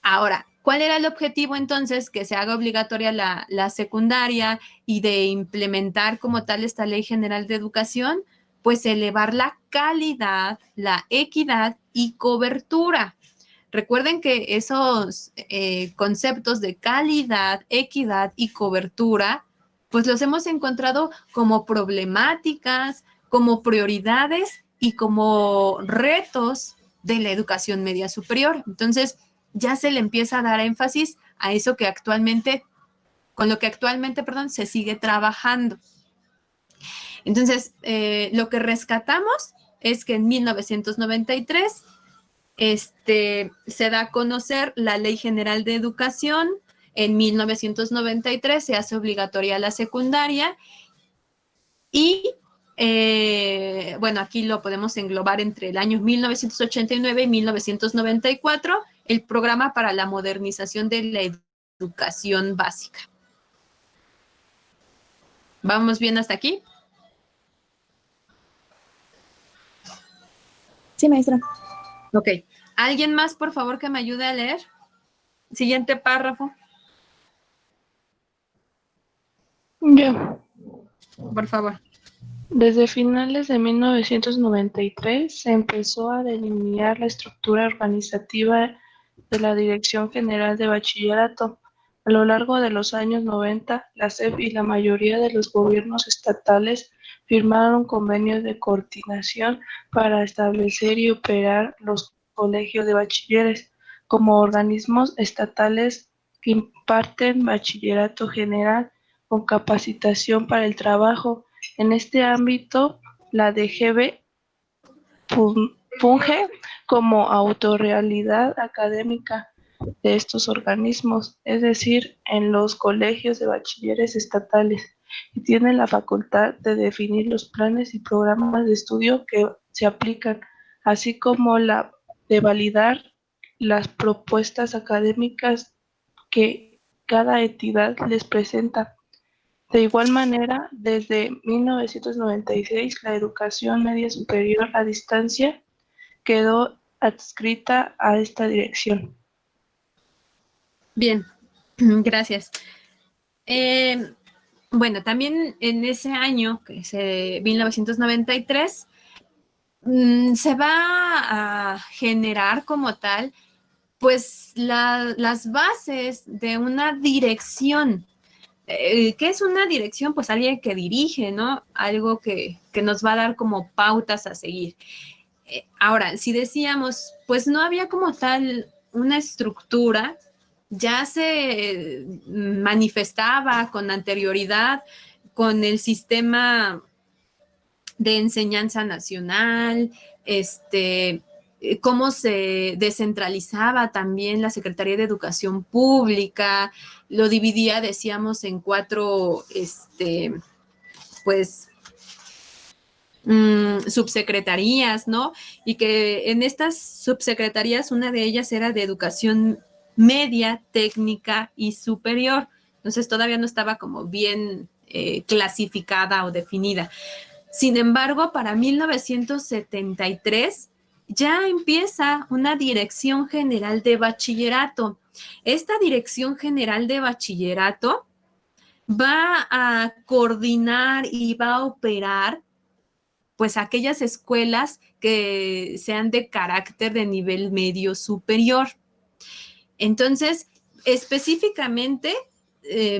Ahora, ¿cuál era el objetivo entonces? Que se haga obligatoria la secundaria y de implementar como tal esta Ley General de Educación, pues elevar la calidad, la equidad y cobertura. Recuerden que esos conceptos de calidad, equidad y cobertura, pues los hemos encontrado como problemáticas, como prioridades y como retos de la educación media superior. Entonces, ya se le empieza a dar énfasis a eso que actualmente, con lo que actualmente, se sigue trabajando. Entonces, lo que rescatamos es que en 1993 se da a conocer la Ley General de Educación. En 1993 se hace obligatoria la secundaria y, bueno, aquí lo podemos englobar entre el año 1989 y 1994, el programa para la modernización de la educación básica. ¿Vamos bien hasta aquí? Sí, maestra. Ok. ¿Alguien más, por favor, que me ayude a leer? Siguiente párrafo. Yo. Por favor. Desde finales de 1993 se empezó a delinear la estructura organizativa de la Dirección General de Bachillerato. A lo largo de los años 90, la SEP y la mayoría de los gobiernos estatales firmaron convenios de coordinación para establecer y operar los colegios de bachilleres. como organismos estatales que imparten bachillerato general con capacitación para el trabajo. En este ámbito, la DGB funge como autorrealidad académica de estos organismos, es decir, en los colegios de bachilleres estatales, y tiene la facultad de definir los planes y programas de estudio que se aplican, así como la de validar las propuestas académicas que cada entidad les presenta. De igual manera, desde 1996, la educación media superior a distancia quedó adscrita a esta dirección. Bien, gracias. Bueno, también en ese año, que es 1993, se va a generar como tal, pues las bases de una dirección. ¿Qué es una dirección? Pues alguien que dirige, ¿no? Algo que nos va a dar como pautas a seguir. Ahora, si decíamos, pues no había como tal una estructura, ya se manifestaba con anterioridad con el sistema de enseñanza nacional, cómo se descentralizaba también la Secretaría de Educación Pública, lo dividía, decíamos, en 4, pues, subsecretarías, ¿no? Y que en estas subsecretarías, una de ellas era de educación media, técnica y superior. Entonces todavía no estaba como bien clasificada o definida. Sin embargo, para 1973 ya empieza una Dirección General de Bachillerato. Esta Dirección General de Bachillerato va a coordinar y va a operar pues aquellas escuelas que sean de carácter de nivel medio superior. Entonces, específicamente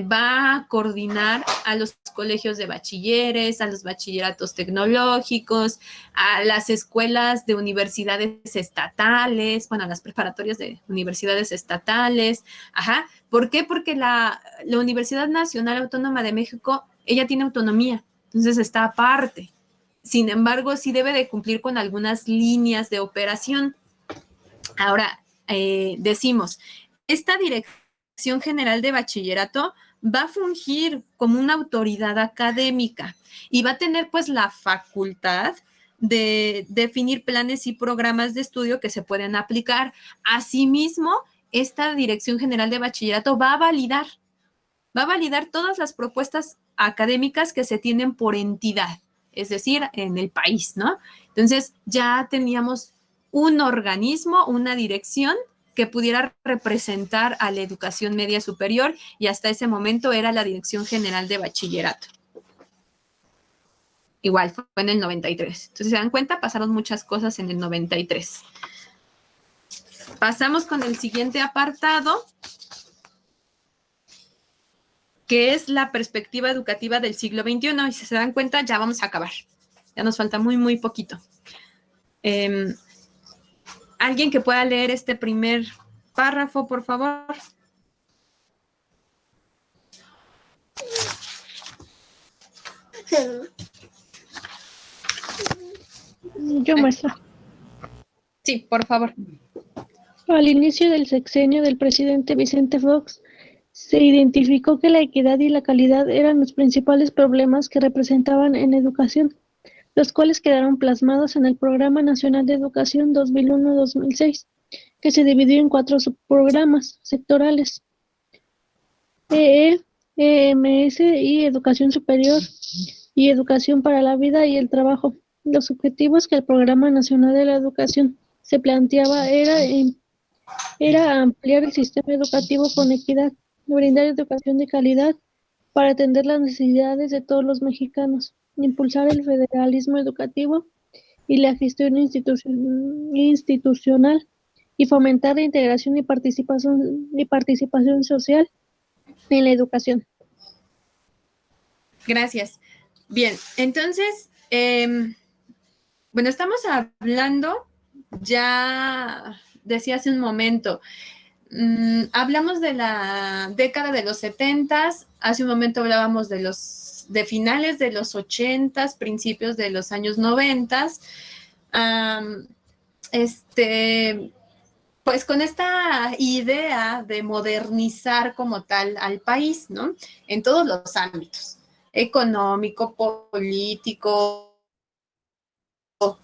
va a coordinar a los colegios de bachilleres, a los bachilleratos tecnológicos, a las escuelas de universidades estatales, bueno, a las preparatorias de universidades estatales. Ajá. ¿Por qué? Porque la Universidad Nacional Autónoma de México, ella tiene autonomía, entonces está aparte. Sin embargo, sí debe de cumplir con algunas líneas de operación. Ahora, decimos, esta Dirección General de Bachillerato va a fungir como una autoridad académica y va a tener pues la facultad de definir planes y programas de estudio que se pueden aplicar. Asimismo, esta Dirección General de Bachillerato va a validar todas las propuestas académicas que se tienen por entidad, es decir, en el país, ¿no? Entonces, ya teníamos un organismo, una dirección que pudiera representar a la educación media superior y hasta ese momento era la Dirección General de Bachillerato. Igual, fue en el 93. Entonces, se dan cuenta, pasaron muchas cosas en el 93. Pasamos con el siguiente apartado, que es la perspectiva educativa del siglo XXI. Y si se dan cuenta, ya vamos a acabar. Ya nos falta muy, muy poquito. ¿Alguien que pueda leer este primer párrafo, por favor? Yo, maestra. Sí, por favor. Al inicio del sexenio del presidente Vicente Fox, se identificó que la equidad y la calidad eran los principales problemas que representaban en educación, los cuales quedaron plasmados en el Programa Nacional de Educación 2001-2006, que se dividió en 4 subprogramas sectorales: EE, EMS y Educación Superior y Educación para la Vida y el Trabajo. Los objetivos que el Programa Nacional de la Educación se planteaba era ampliar el sistema educativo con equidad, brindar educación de calidad para atender las necesidades de todos los mexicanos, impulsar el federalismo educativo y la gestión institucional y fomentar la integración y participación social en la educación. Gracias. Bien, entonces, bueno, estamos hablando ya decía hace un momento, hablamos de la década de los 70s, hace un momento hablábamos de finales de los 80s, principios de los años 90s, pues con esta idea de modernizar como tal al país, ¿no? En todos los ámbitos, económico, político,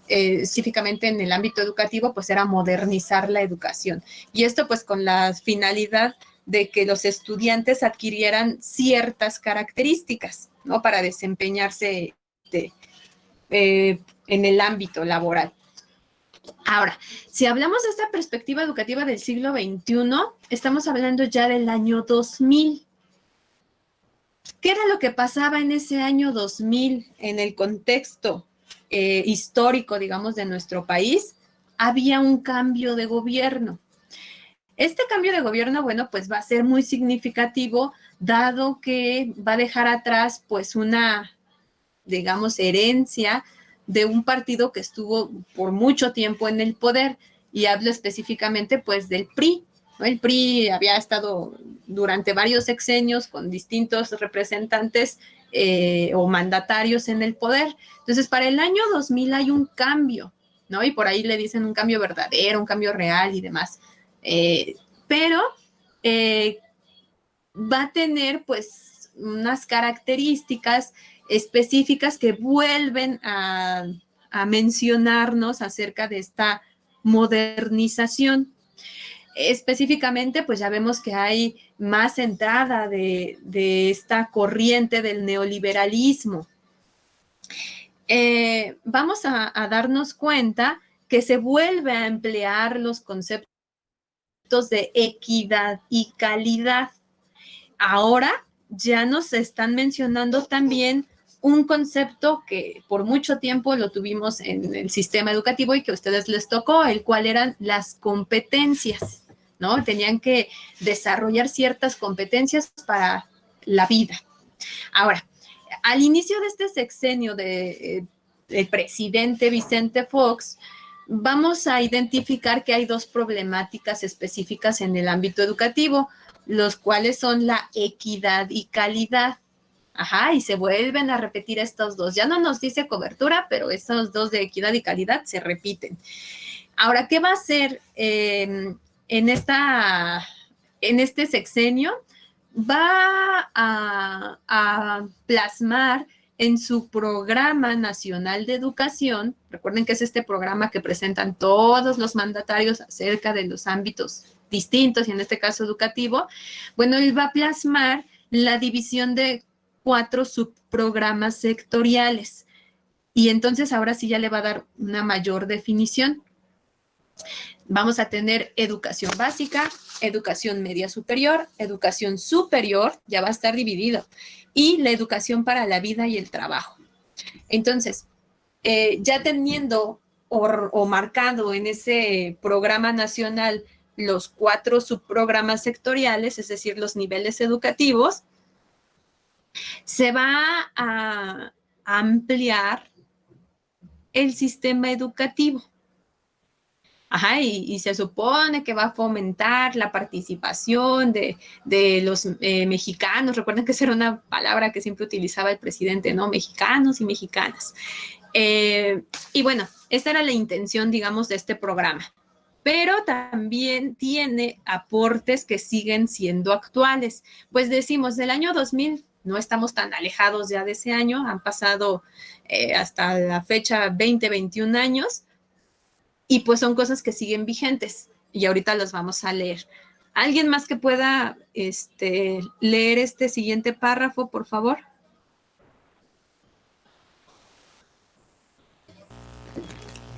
específicamente en el ámbito educativo, pues era modernizar la educación. Y esto pues con la finalidad de que los estudiantes adquirieran ciertas características, ¿no? Para desempeñarse en el ámbito laboral. Ahora, si hablamos de esta perspectiva educativa del siglo XXI, estamos hablando ya del año 2000. ¿Qué era lo que pasaba en ese año 2000 en el contexto histórico, digamos, de nuestro país? Había un cambio de gobierno. Este cambio de gobierno, bueno, pues va a ser muy significativo, dado que va a dejar atrás, pues, una, digamos, herencia de un partido que estuvo por mucho tiempo en el poder, y hablo específicamente, pues, del PRI, ¿no? El PRI había estado durante varios sexenios con distintos representantes o mandatarios en el poder. Entonces, para el año 2000 hay un cambio, ¿no? Y por ahí le dicen un cambio verdadero, un cambio real y demás. Pero va a tener, pues, unas características específicas que vuelven a mencionarnos acerca de esta modernización. Específicamente, pues ya vemos que hay más entrada de esta corriente del neoliberalismo. Vamos a darnos cuenta que se vuelve a emplear los conceptos de equidad y calidad. Ahora ya nos están mencionando también un concepto que por mucho tiempo lo tuvimos en el sistema educativo y que a ustedes les tocó, el cual eran las competencias, ¿no? Tenían que desarrollar ciertas competencias para la vida. Ahora, al inicio de este sexenio del presidente Vicente Fox, vamos a identificar que hay dos problemáticas específicas en el ámbito educativo, los cuales son la equidad y calidad. Ajá, y se vuelven a repetir estos dos. Ya no nos dice cobertura, pero estos dos de equidad y calidad se repiten. Ahora, ¿qué va a hacer en este sexenio? Va a plasmar en su Programa Nacional de Educación, recuerden que es este programa que presentan todos los mandatarios acerca de los ámbitos distintos, y en este caso educativo, bueno, él va a plasmar la división de 4 subprogramas sectoriales. Y entonces ahora sí ya le va a dar una mayor definición. Vamos a tener educación básica, educación media superior, educación superior, ya va a estar dividido, y la educación para la vida y el trabajo. Entonces, ya teniendo o marcado en ese programa nacional los 4 subprogramas sectoriales, es decir, los niveles educativos, se va a ampliar el sistema educativo. Ajá, y se supone que va a fomentar la participación de los mexicanos. Recuerden que esa era una palabra que siempre utilizaba el presidente, ¿no? Mexicanos y mexicanas. Y bueno, esta era la intención, digamos, de este programa. Pero también tiene aportes que siguen siendo actuales. Pues decimos, del año 2000, no estamos tan alejados ya de ese año, han pasado hasta la fecha 20, 21 años, y pues son cosas que siguen vigentes, y ahorita las vamos a leer. ¿Alguien más que pueda leer este siguiente párrafo, por favor?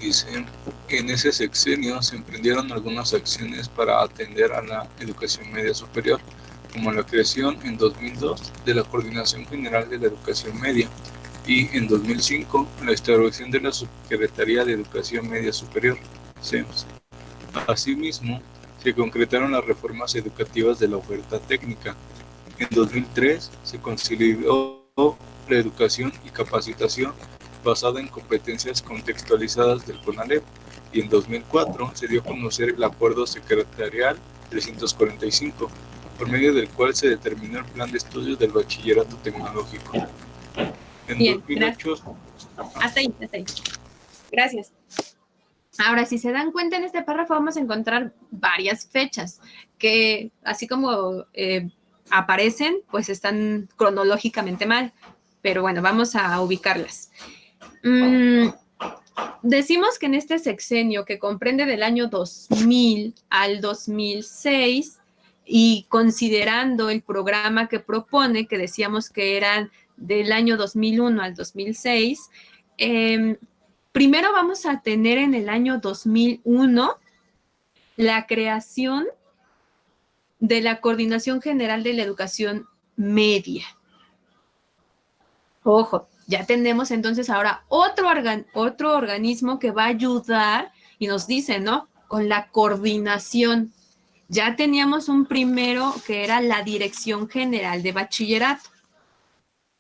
Dice, en ese sexenio se emprendieron algunas acciones para atender a la educación media superior, como la creación en 2002 de la Coordinación General de la Educación Media y en 2005 la instauración de la Subsecretaría de Educación Media Superior, SEMS. Asimismo, se concretaron las reformas educativas de la oferta técnica. En 2003 se consolidó la educación y capacitación basada en competencias contextualizadas del CONALEP y en 2004 se dio a conocer el Acuerdo Secretarial 345, por medio del cual se determinó el plan de estudios del bachillerato tecnológico. En Bien, 2008... Hasta ahí. Gracias. Ahora, si se dan cuenta, en este párrafo vamos a encontrar varias fechas que, así como aparecen, pues están cronológicamente mal. Pero bueno, vamos a ubicarlas. Decimos que en este sexenio, que comprende del año 2000 al 2006, y considerando el programa que propone, que decíamos que eran del año 2001 al 2006, primero vamos a tener en el año 2001 la creación de la Coordinación General de la Educación Media. Ojo, ya tenemos entonces ahora otro organismo que va a ayudar y nos dice, ¿no? Con la coordinación. Ya teníamos un primero que era la Dirección General de Bachillerato.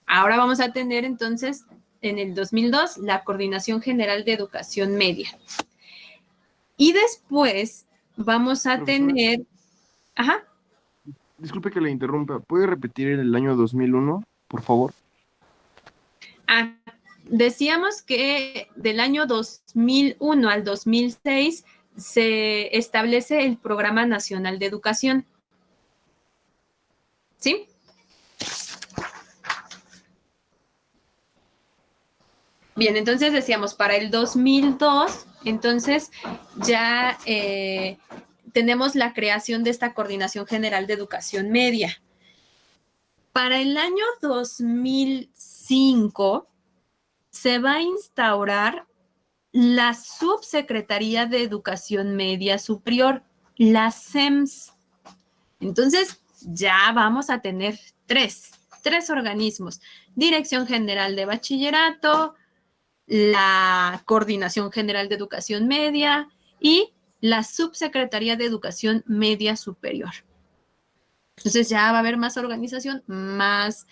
Ahora vamos a tener entonces en el 2002 la Coordinación General de Educación Media. Y después vamos a tener... Ajá. Disculpe que le interrumpa. ¿Puede repetir el año 2001, por favor? Decíamos que del año 2001 al 2006 se establece el Programa Nacional de Educación. ¿Sí? Bien, entonces decíamos para el 2002, entonces ya tenemos la creación de esta Coordinación General de Educación Media. Para el año 2005 se va a instaurar la Subsecretaría de Educación Media Superior, la SEMS. Entonces, ya vamos a tener tres organismos: Dirección General de Bachillerato, la Coordinación General de Educación Media y la Subsecretaría de Educación Media Superior. Entonces, ya va a haber más organización, más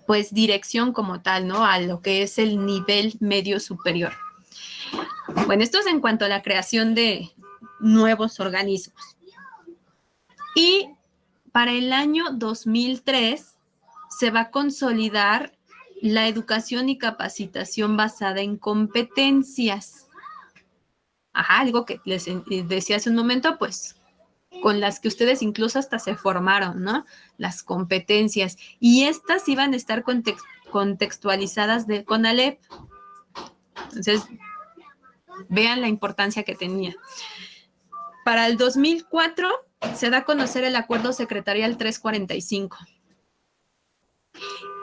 pues dirección como tal, ¿no? A lo que es el nivel medio superior. Bueno, esto es en cuanto a la creación de nuevos organismos. Y para el año 2003 se va a consolidar la educación y capacitación basada en competencias. Ajá, algo que les decía hace un momento, pues con las que ustedes incluso hasta se formaron, ¿no? Las competencias. Y estas iban a estar contextualizadas de CONALEP. Entonces, vean la importancia que tenía. Para el 2004 se da a conocer el Acuerdo Secretarial 345.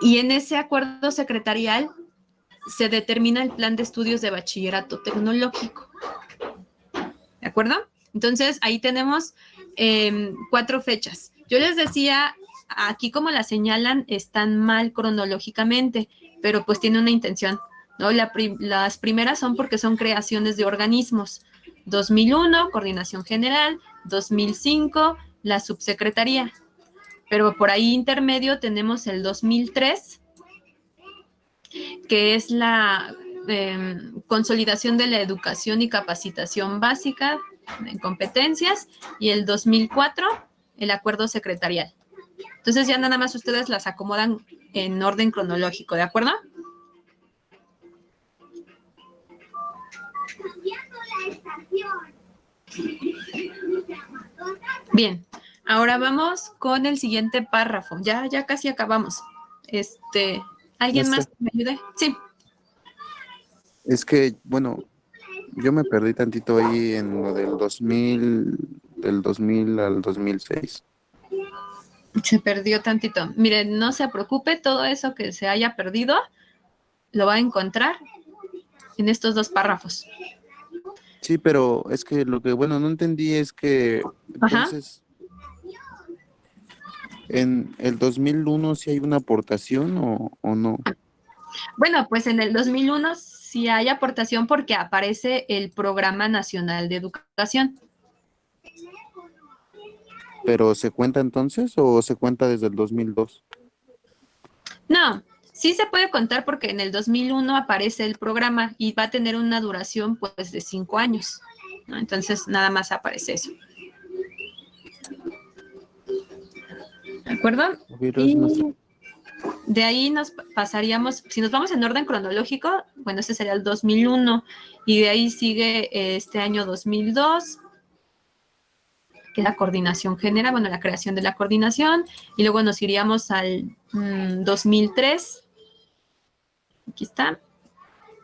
Y en ese acuerdo secretarial se determina el plan de estudios de bachillerato tecnológico. ¿De acuerdo? Entonces, ahí tenemos 4 fechas. Yo les decía, aquí como las señalan, están mal cronológicamente, pero pues tiene una intención, ¿no? Las primeras son porque son creaciones de organismos. 2001, Coordinación General; 2005, la Subsecretaría. Pero por ahí intermedio tenemos el 2003, que es la consolidación de la educación y capacitación básica en competencias, y el 2004, el acuerdo secretarial. Entonces ya nada más ustedes las acomodan en orden cronológico, ¿de acuerdo? Bien, ahora vamos con el siguiente párrafo. Ya casi acabamos. ¿Alguien más que me ayude? Sí. Es que, bueno, yo me perdí tantito ahí en lo del 2000 al 2006. Se perdió tantito. Miren, no se preocupe, todo eso que se haya perdido lo va a encontrar en estos 2 párrafos. Sí, pero es que lo que, bueno, no entendí es que, entonces, ¿en el 2001 sí hay una aportación o no? Bueno, pues en el 2001 sí hay aportación porque aparece el Programa Nacional de Educación. ¿Pero se cuenta entonces o se cuenta desde el 2002? No, Sí se puede contar porque en el 2001 aparece el programa y va a tener una duración pues de 5 años, ¿no? Entonces nada más aparece eso. ¿De acuerdo? Y de ahí nos pasaríamos, si nos vamos en orden cronológico, bueno, ese sería el 2001 y de ahí sigue este año 2002, que es la coordinación general, bueno, la creación de la coordinación, y luego nos iríamos al 2003, aquí está,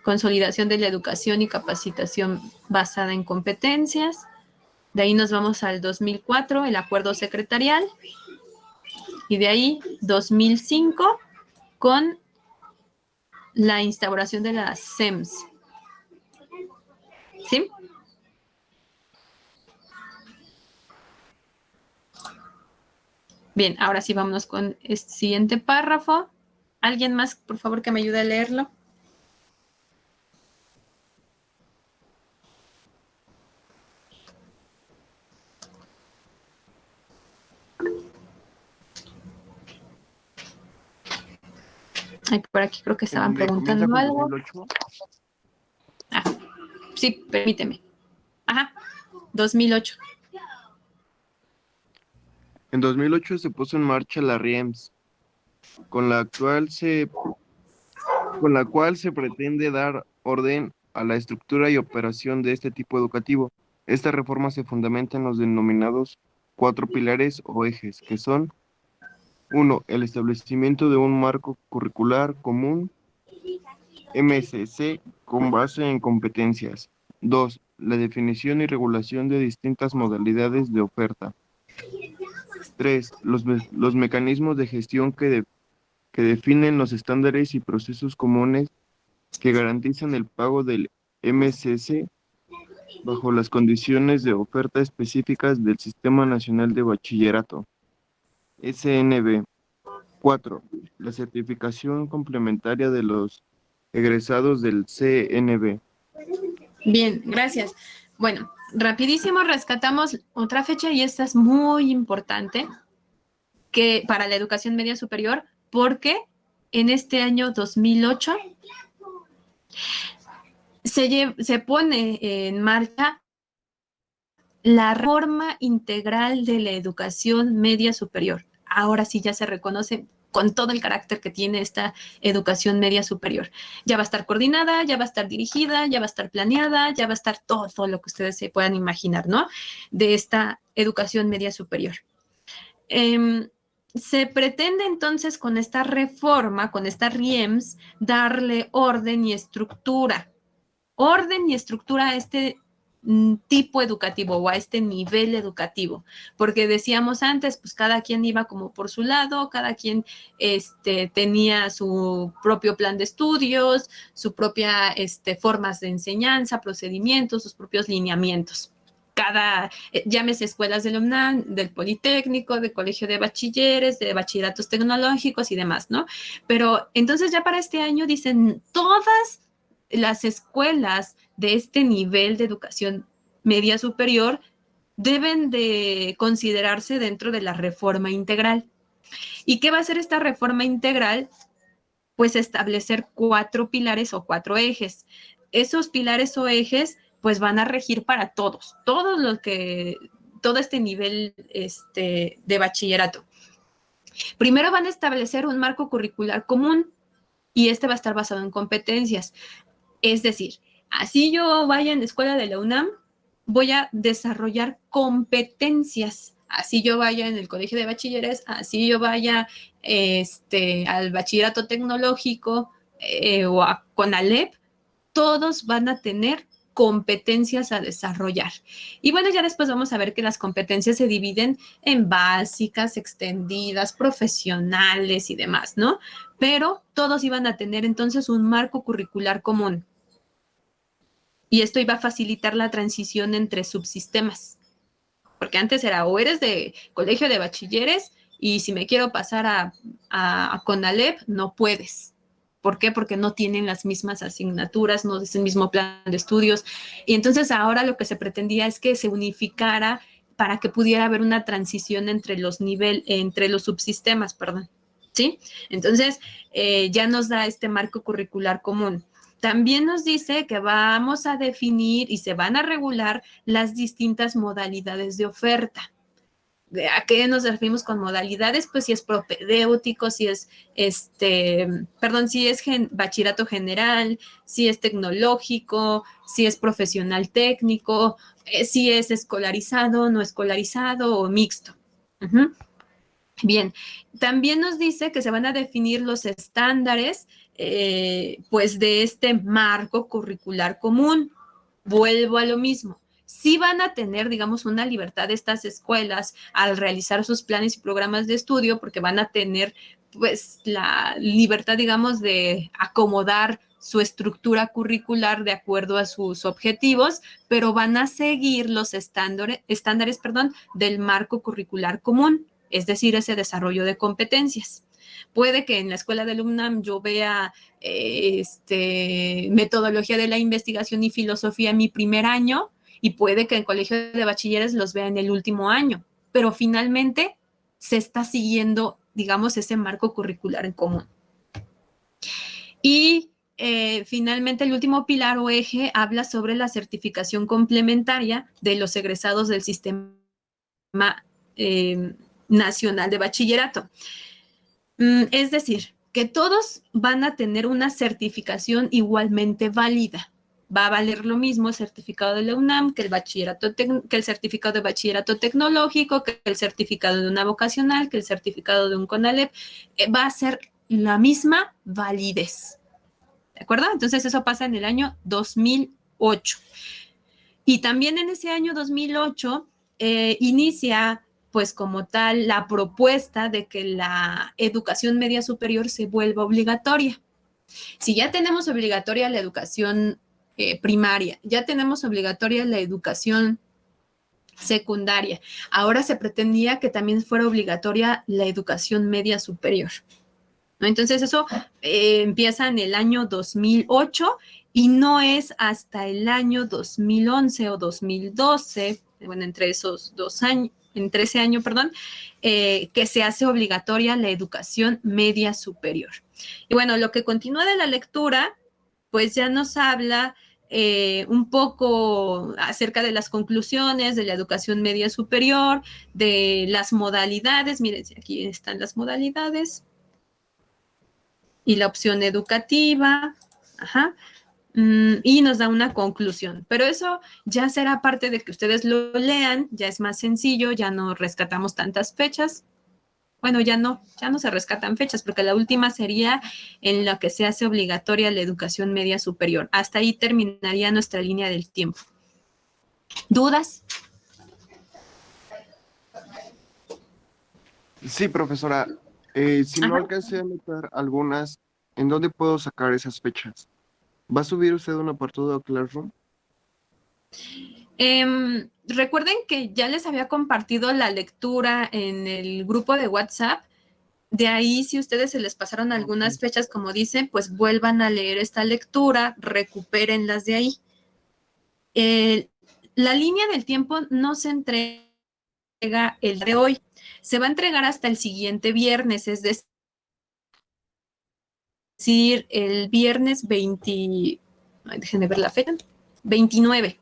consolidación de la educación y capacitación basada en competencias. De ahí nos vamos al 2004, el acuerdo secretarial, y de ahí 2005 con la instauración de las SEMS. ¿Sí? Bien, ahora sí vámonos con el siguiente párrafo. ¿Alguien más, por favor, que me ayude a leerlo? Ay, por aquí creo que estaban preguntando algo. 2008. Ah, sí, permíteme. Ajá, 2008. En 2008 se puso en marcha la RIEMS, con la cual se pretende dar orden a la estructura y operación de este tipo educativo. Esta reforma se fundamenta en los denominados 4 pilares o ejes, que son: 1. El establecimiento de un marco curricular común, MSC, con base en competencias. 2. La definición y regulación de distintas modalidades de oferta. 3. Los mecanismos de gestión que definen los estándares y procesos comunes que garantizan el pago del MSC bajo las condiciones de oferta específicas del Sistema Nacional de Bachillerato, SNB. 4. La certificación complementaria de los egresados del CNB. Bien, gracias. Bueno, rapidísimo rescatamos otra fecha y esta es muy importante que para la educación media superior, porque en este año 2008 se pone en marcha la reforma integral de la educación media superior. Ahora sí ya se reconoce con todo el carácter que tiene esta educación media superior. Ya va a estar coordinada, ya va a estar dirigida, ya va a estar planeada, ya va a estar todo lo que ustedes se puedan imaginar, ¿no? De esta educación media superior. Se pretende entonces con esta reforma, con esta RIEMS, darle orden y estructura a este tipo educativo o a este nivel educativo, porque decíamos antes, pues cada quien iba como por su lado, cada quien tenía su propio plan de estudios, su propia formas de enseñanza, procedimientos, sus propios lineamientos. Llámese escuelas del UNAM, del Politécnico, del Colegio de Bachilleres, de bachilleratos tecnológicos y demás, ¿no? Pero entonces ya para este año dicen todas las escuelas de este nivel de educación media superior deben de considerarse dentro de la reforma integral. ¿Y qué va a hacer esta reforma integral? Pues establecer 4 pilares o 4 ejes. Esos pilares o ejes pues van a regir para todo este nivel de bachillerato. Primero van a establecer un marco curricular común y va a estar basado en competencias. Es decir, así yo vaya en la escuela de la UNAM, voy a desarrollar competencias. Así yo vaya en el colegio de bachilleres, así yo vaya al bachillerato tecnológico o a CONALEP, todos van a tener competencias a desarrollar. Y bueno, ya después vamos a ver que las competencias se dividen en básicas, extendidas, profesionales y demás, ¿no? Pero todos iban a tener entonces un marco curricular común. Y esto iba a facilitar la transición entre subsistemas. Porque antes era o eres de colegio de bachilleres y si me quiero pasar a CONALEP, no puedes. ¿Por qué? Porque no tienen las mismas asignaturas, no es el mismo plan de estudios. Y entonces ahora lo que se pretendía es que se unificara para que pudiera haber una transición entre los subsistemas, perdón. ¿sí? Entonces, ya nos da este marco curricular común. También nos dice que vamos a definir y se van a regular las distintas modalidades de oferta. ¿A qué nos referimos con modalidades? Pues si es propedéutico, si es bachillerato general, si es tecnológico, si es profesional técnico, si es escolarizado, no escolarizado o mixto. Uh-huh. Bien, también nos dice que se van a definir los estándares, pues de este marco curricular común. Vuelvo a lo mismo. Sí van a tener, digamos, una libertad de estas escuelas al realizar sus planes y programas de estudio, porque van a tener, pues, la libertad, digamos, de acomodar su estructura curricular de acuerdo a sus objetivos, pero van a seguir los estándares, del marco curricular común, es decir, ese desarrollo de competencias. Puede que en la escuela del UNAM yo vea metodología de la investigación y filosofía en mi primer año, y puede que en colegio de bachilleres los vea en el último año, pero finalmente se está siguiendo, digamos, ese marco curricular en común. Y finalmente el último pilar o eje habla sobre la certificación complementaria de los egresados del Sistema Nacional de Bachillerato. Es decir, que todos van a tener una certificación igualmente válida. Va a valer lo mismo el certificado de la UNAM que el certificado de bachillerato tecnológico, que el certificado de una vocacional, que el certificado de un CONALEP. Va a ser la misma validez. ¿De acuerdo? Entonces eso pasa en el año 2008. Y también en ese año 2008 inicia, pues como tal, la propuesta de que la educación media superior se vuelva obligatoria. Si ya tenemos obligatoria la educación primaria, ya tenemos obligatoria la educación secundaria, ahora se pretendía que también fuera obligatoria la educación media superior, ¿no? Entonces eso empieza en el año 2008 y no es hasta el año 2011 o 2012, bueno, entre esos 2 años, entre ese año, que se hace obligatoria la educación media superior. Y bueno, lo que continúa de la lectura, pues ya nos habla un poco acerca de las conclusiones de la educación media superior, de las modalidades. Miren, aquí están las modalidades y la opción educativa. Ajá. Y nos da una conclusión, pero eso ya será parte de que ustedes lo lean, ya es más sencillo, ya no rescatamos tantas fechas. Bueno, ya no se rescatan fechas, porque la última sería en la que se hace obligatoria la educación media superior. Hasta ahí terminaría nuestra línea del tiempo. ¿Dudas? Sí, profesora. Si no alcancé a anotar algunas, ¿en dónde puedo sacar esas fechas? ¿Va a subir usted un apartado a Classroom? Recuerden que ya les había compartido la lectura en el grupo de WhatsApp. De ahí, si ustedes se les pasaron algunas fechas, como dicen, pues vuelvan a leer esta lectura, recupérenlas de ahí. La línea del tiempo no se entrega el de hoy, se va a entregar hasta el siguiente viernes, es decir, el viernes 20, déjenme ver la fecha, 29.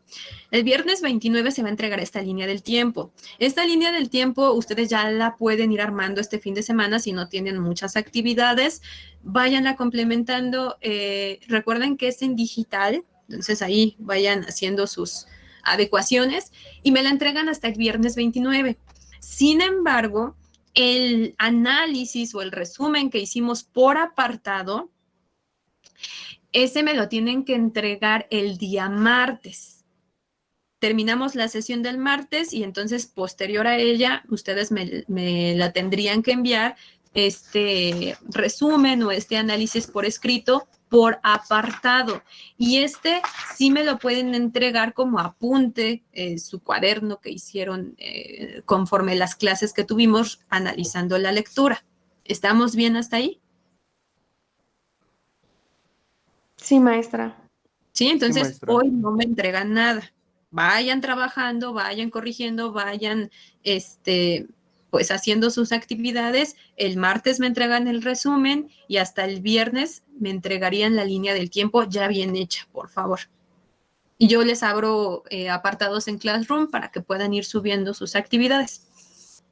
El viernes 29 se va a entregar esta línea del tiempo. Esta línea del tiempo ustedes ya la pueden ir armando este fin de semana si no tienen muchas actividades. Váyanla complementando. Recuerden que es en digital, entonces ahí vayan haciendo sus adecuaciones y me la entregan hasta el viernes 29. Sin embargo, el análisis o el resumen que hicimos por apartado, ese me lo tienen que entregar el día martes. Terminamos la sesión del martes y entonces posterior a ella, ustedes me la tendrían que enviar este resumen o este análisis por escrito por apartado. Y sí me lo pueden entregar como apunte, su cuaderno que hicieron conforme las clases que tuvimos analizando la lectura. ¿Estamos bien hasta ahí? Sí, maestra. Sí, entonces Sí, maestra. hoy no me entregan nada. Vayan trabajando, vayan corrigiendo, vayan, pues haciendo sus actividades, el martes me entregan el resumen y hasta el viernes me entregarían la línea del tiempo ya bien hecha, por favor. Y yo les abro apartados en Classroom para que puedan ir subiendo sus actividades.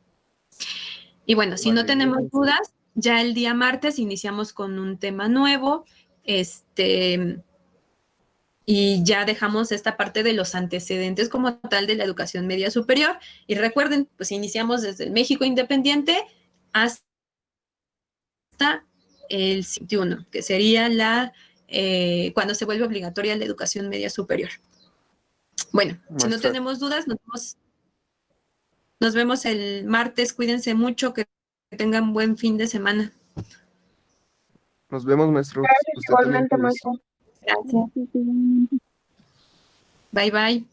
Y bueno, si no tenemos dudas, ya el día martes iniciamos con un tema nuevo, y ya dejamos esta parte de los antecedentes como tal de la educación media superior. Y recuerden, pues iniciamos desde el México independiente hasta el 21, que sería cuando se vuelve obligatoria la educación media superior. Bueno, si no tenemos dudas, nos vemos el martes. Cuídense mucho, que tengan buen fin de semana. Nos vemos, maestro. Gracias, Usted también, igualmente, cuídese. maestro. Gracias. Bye, bye.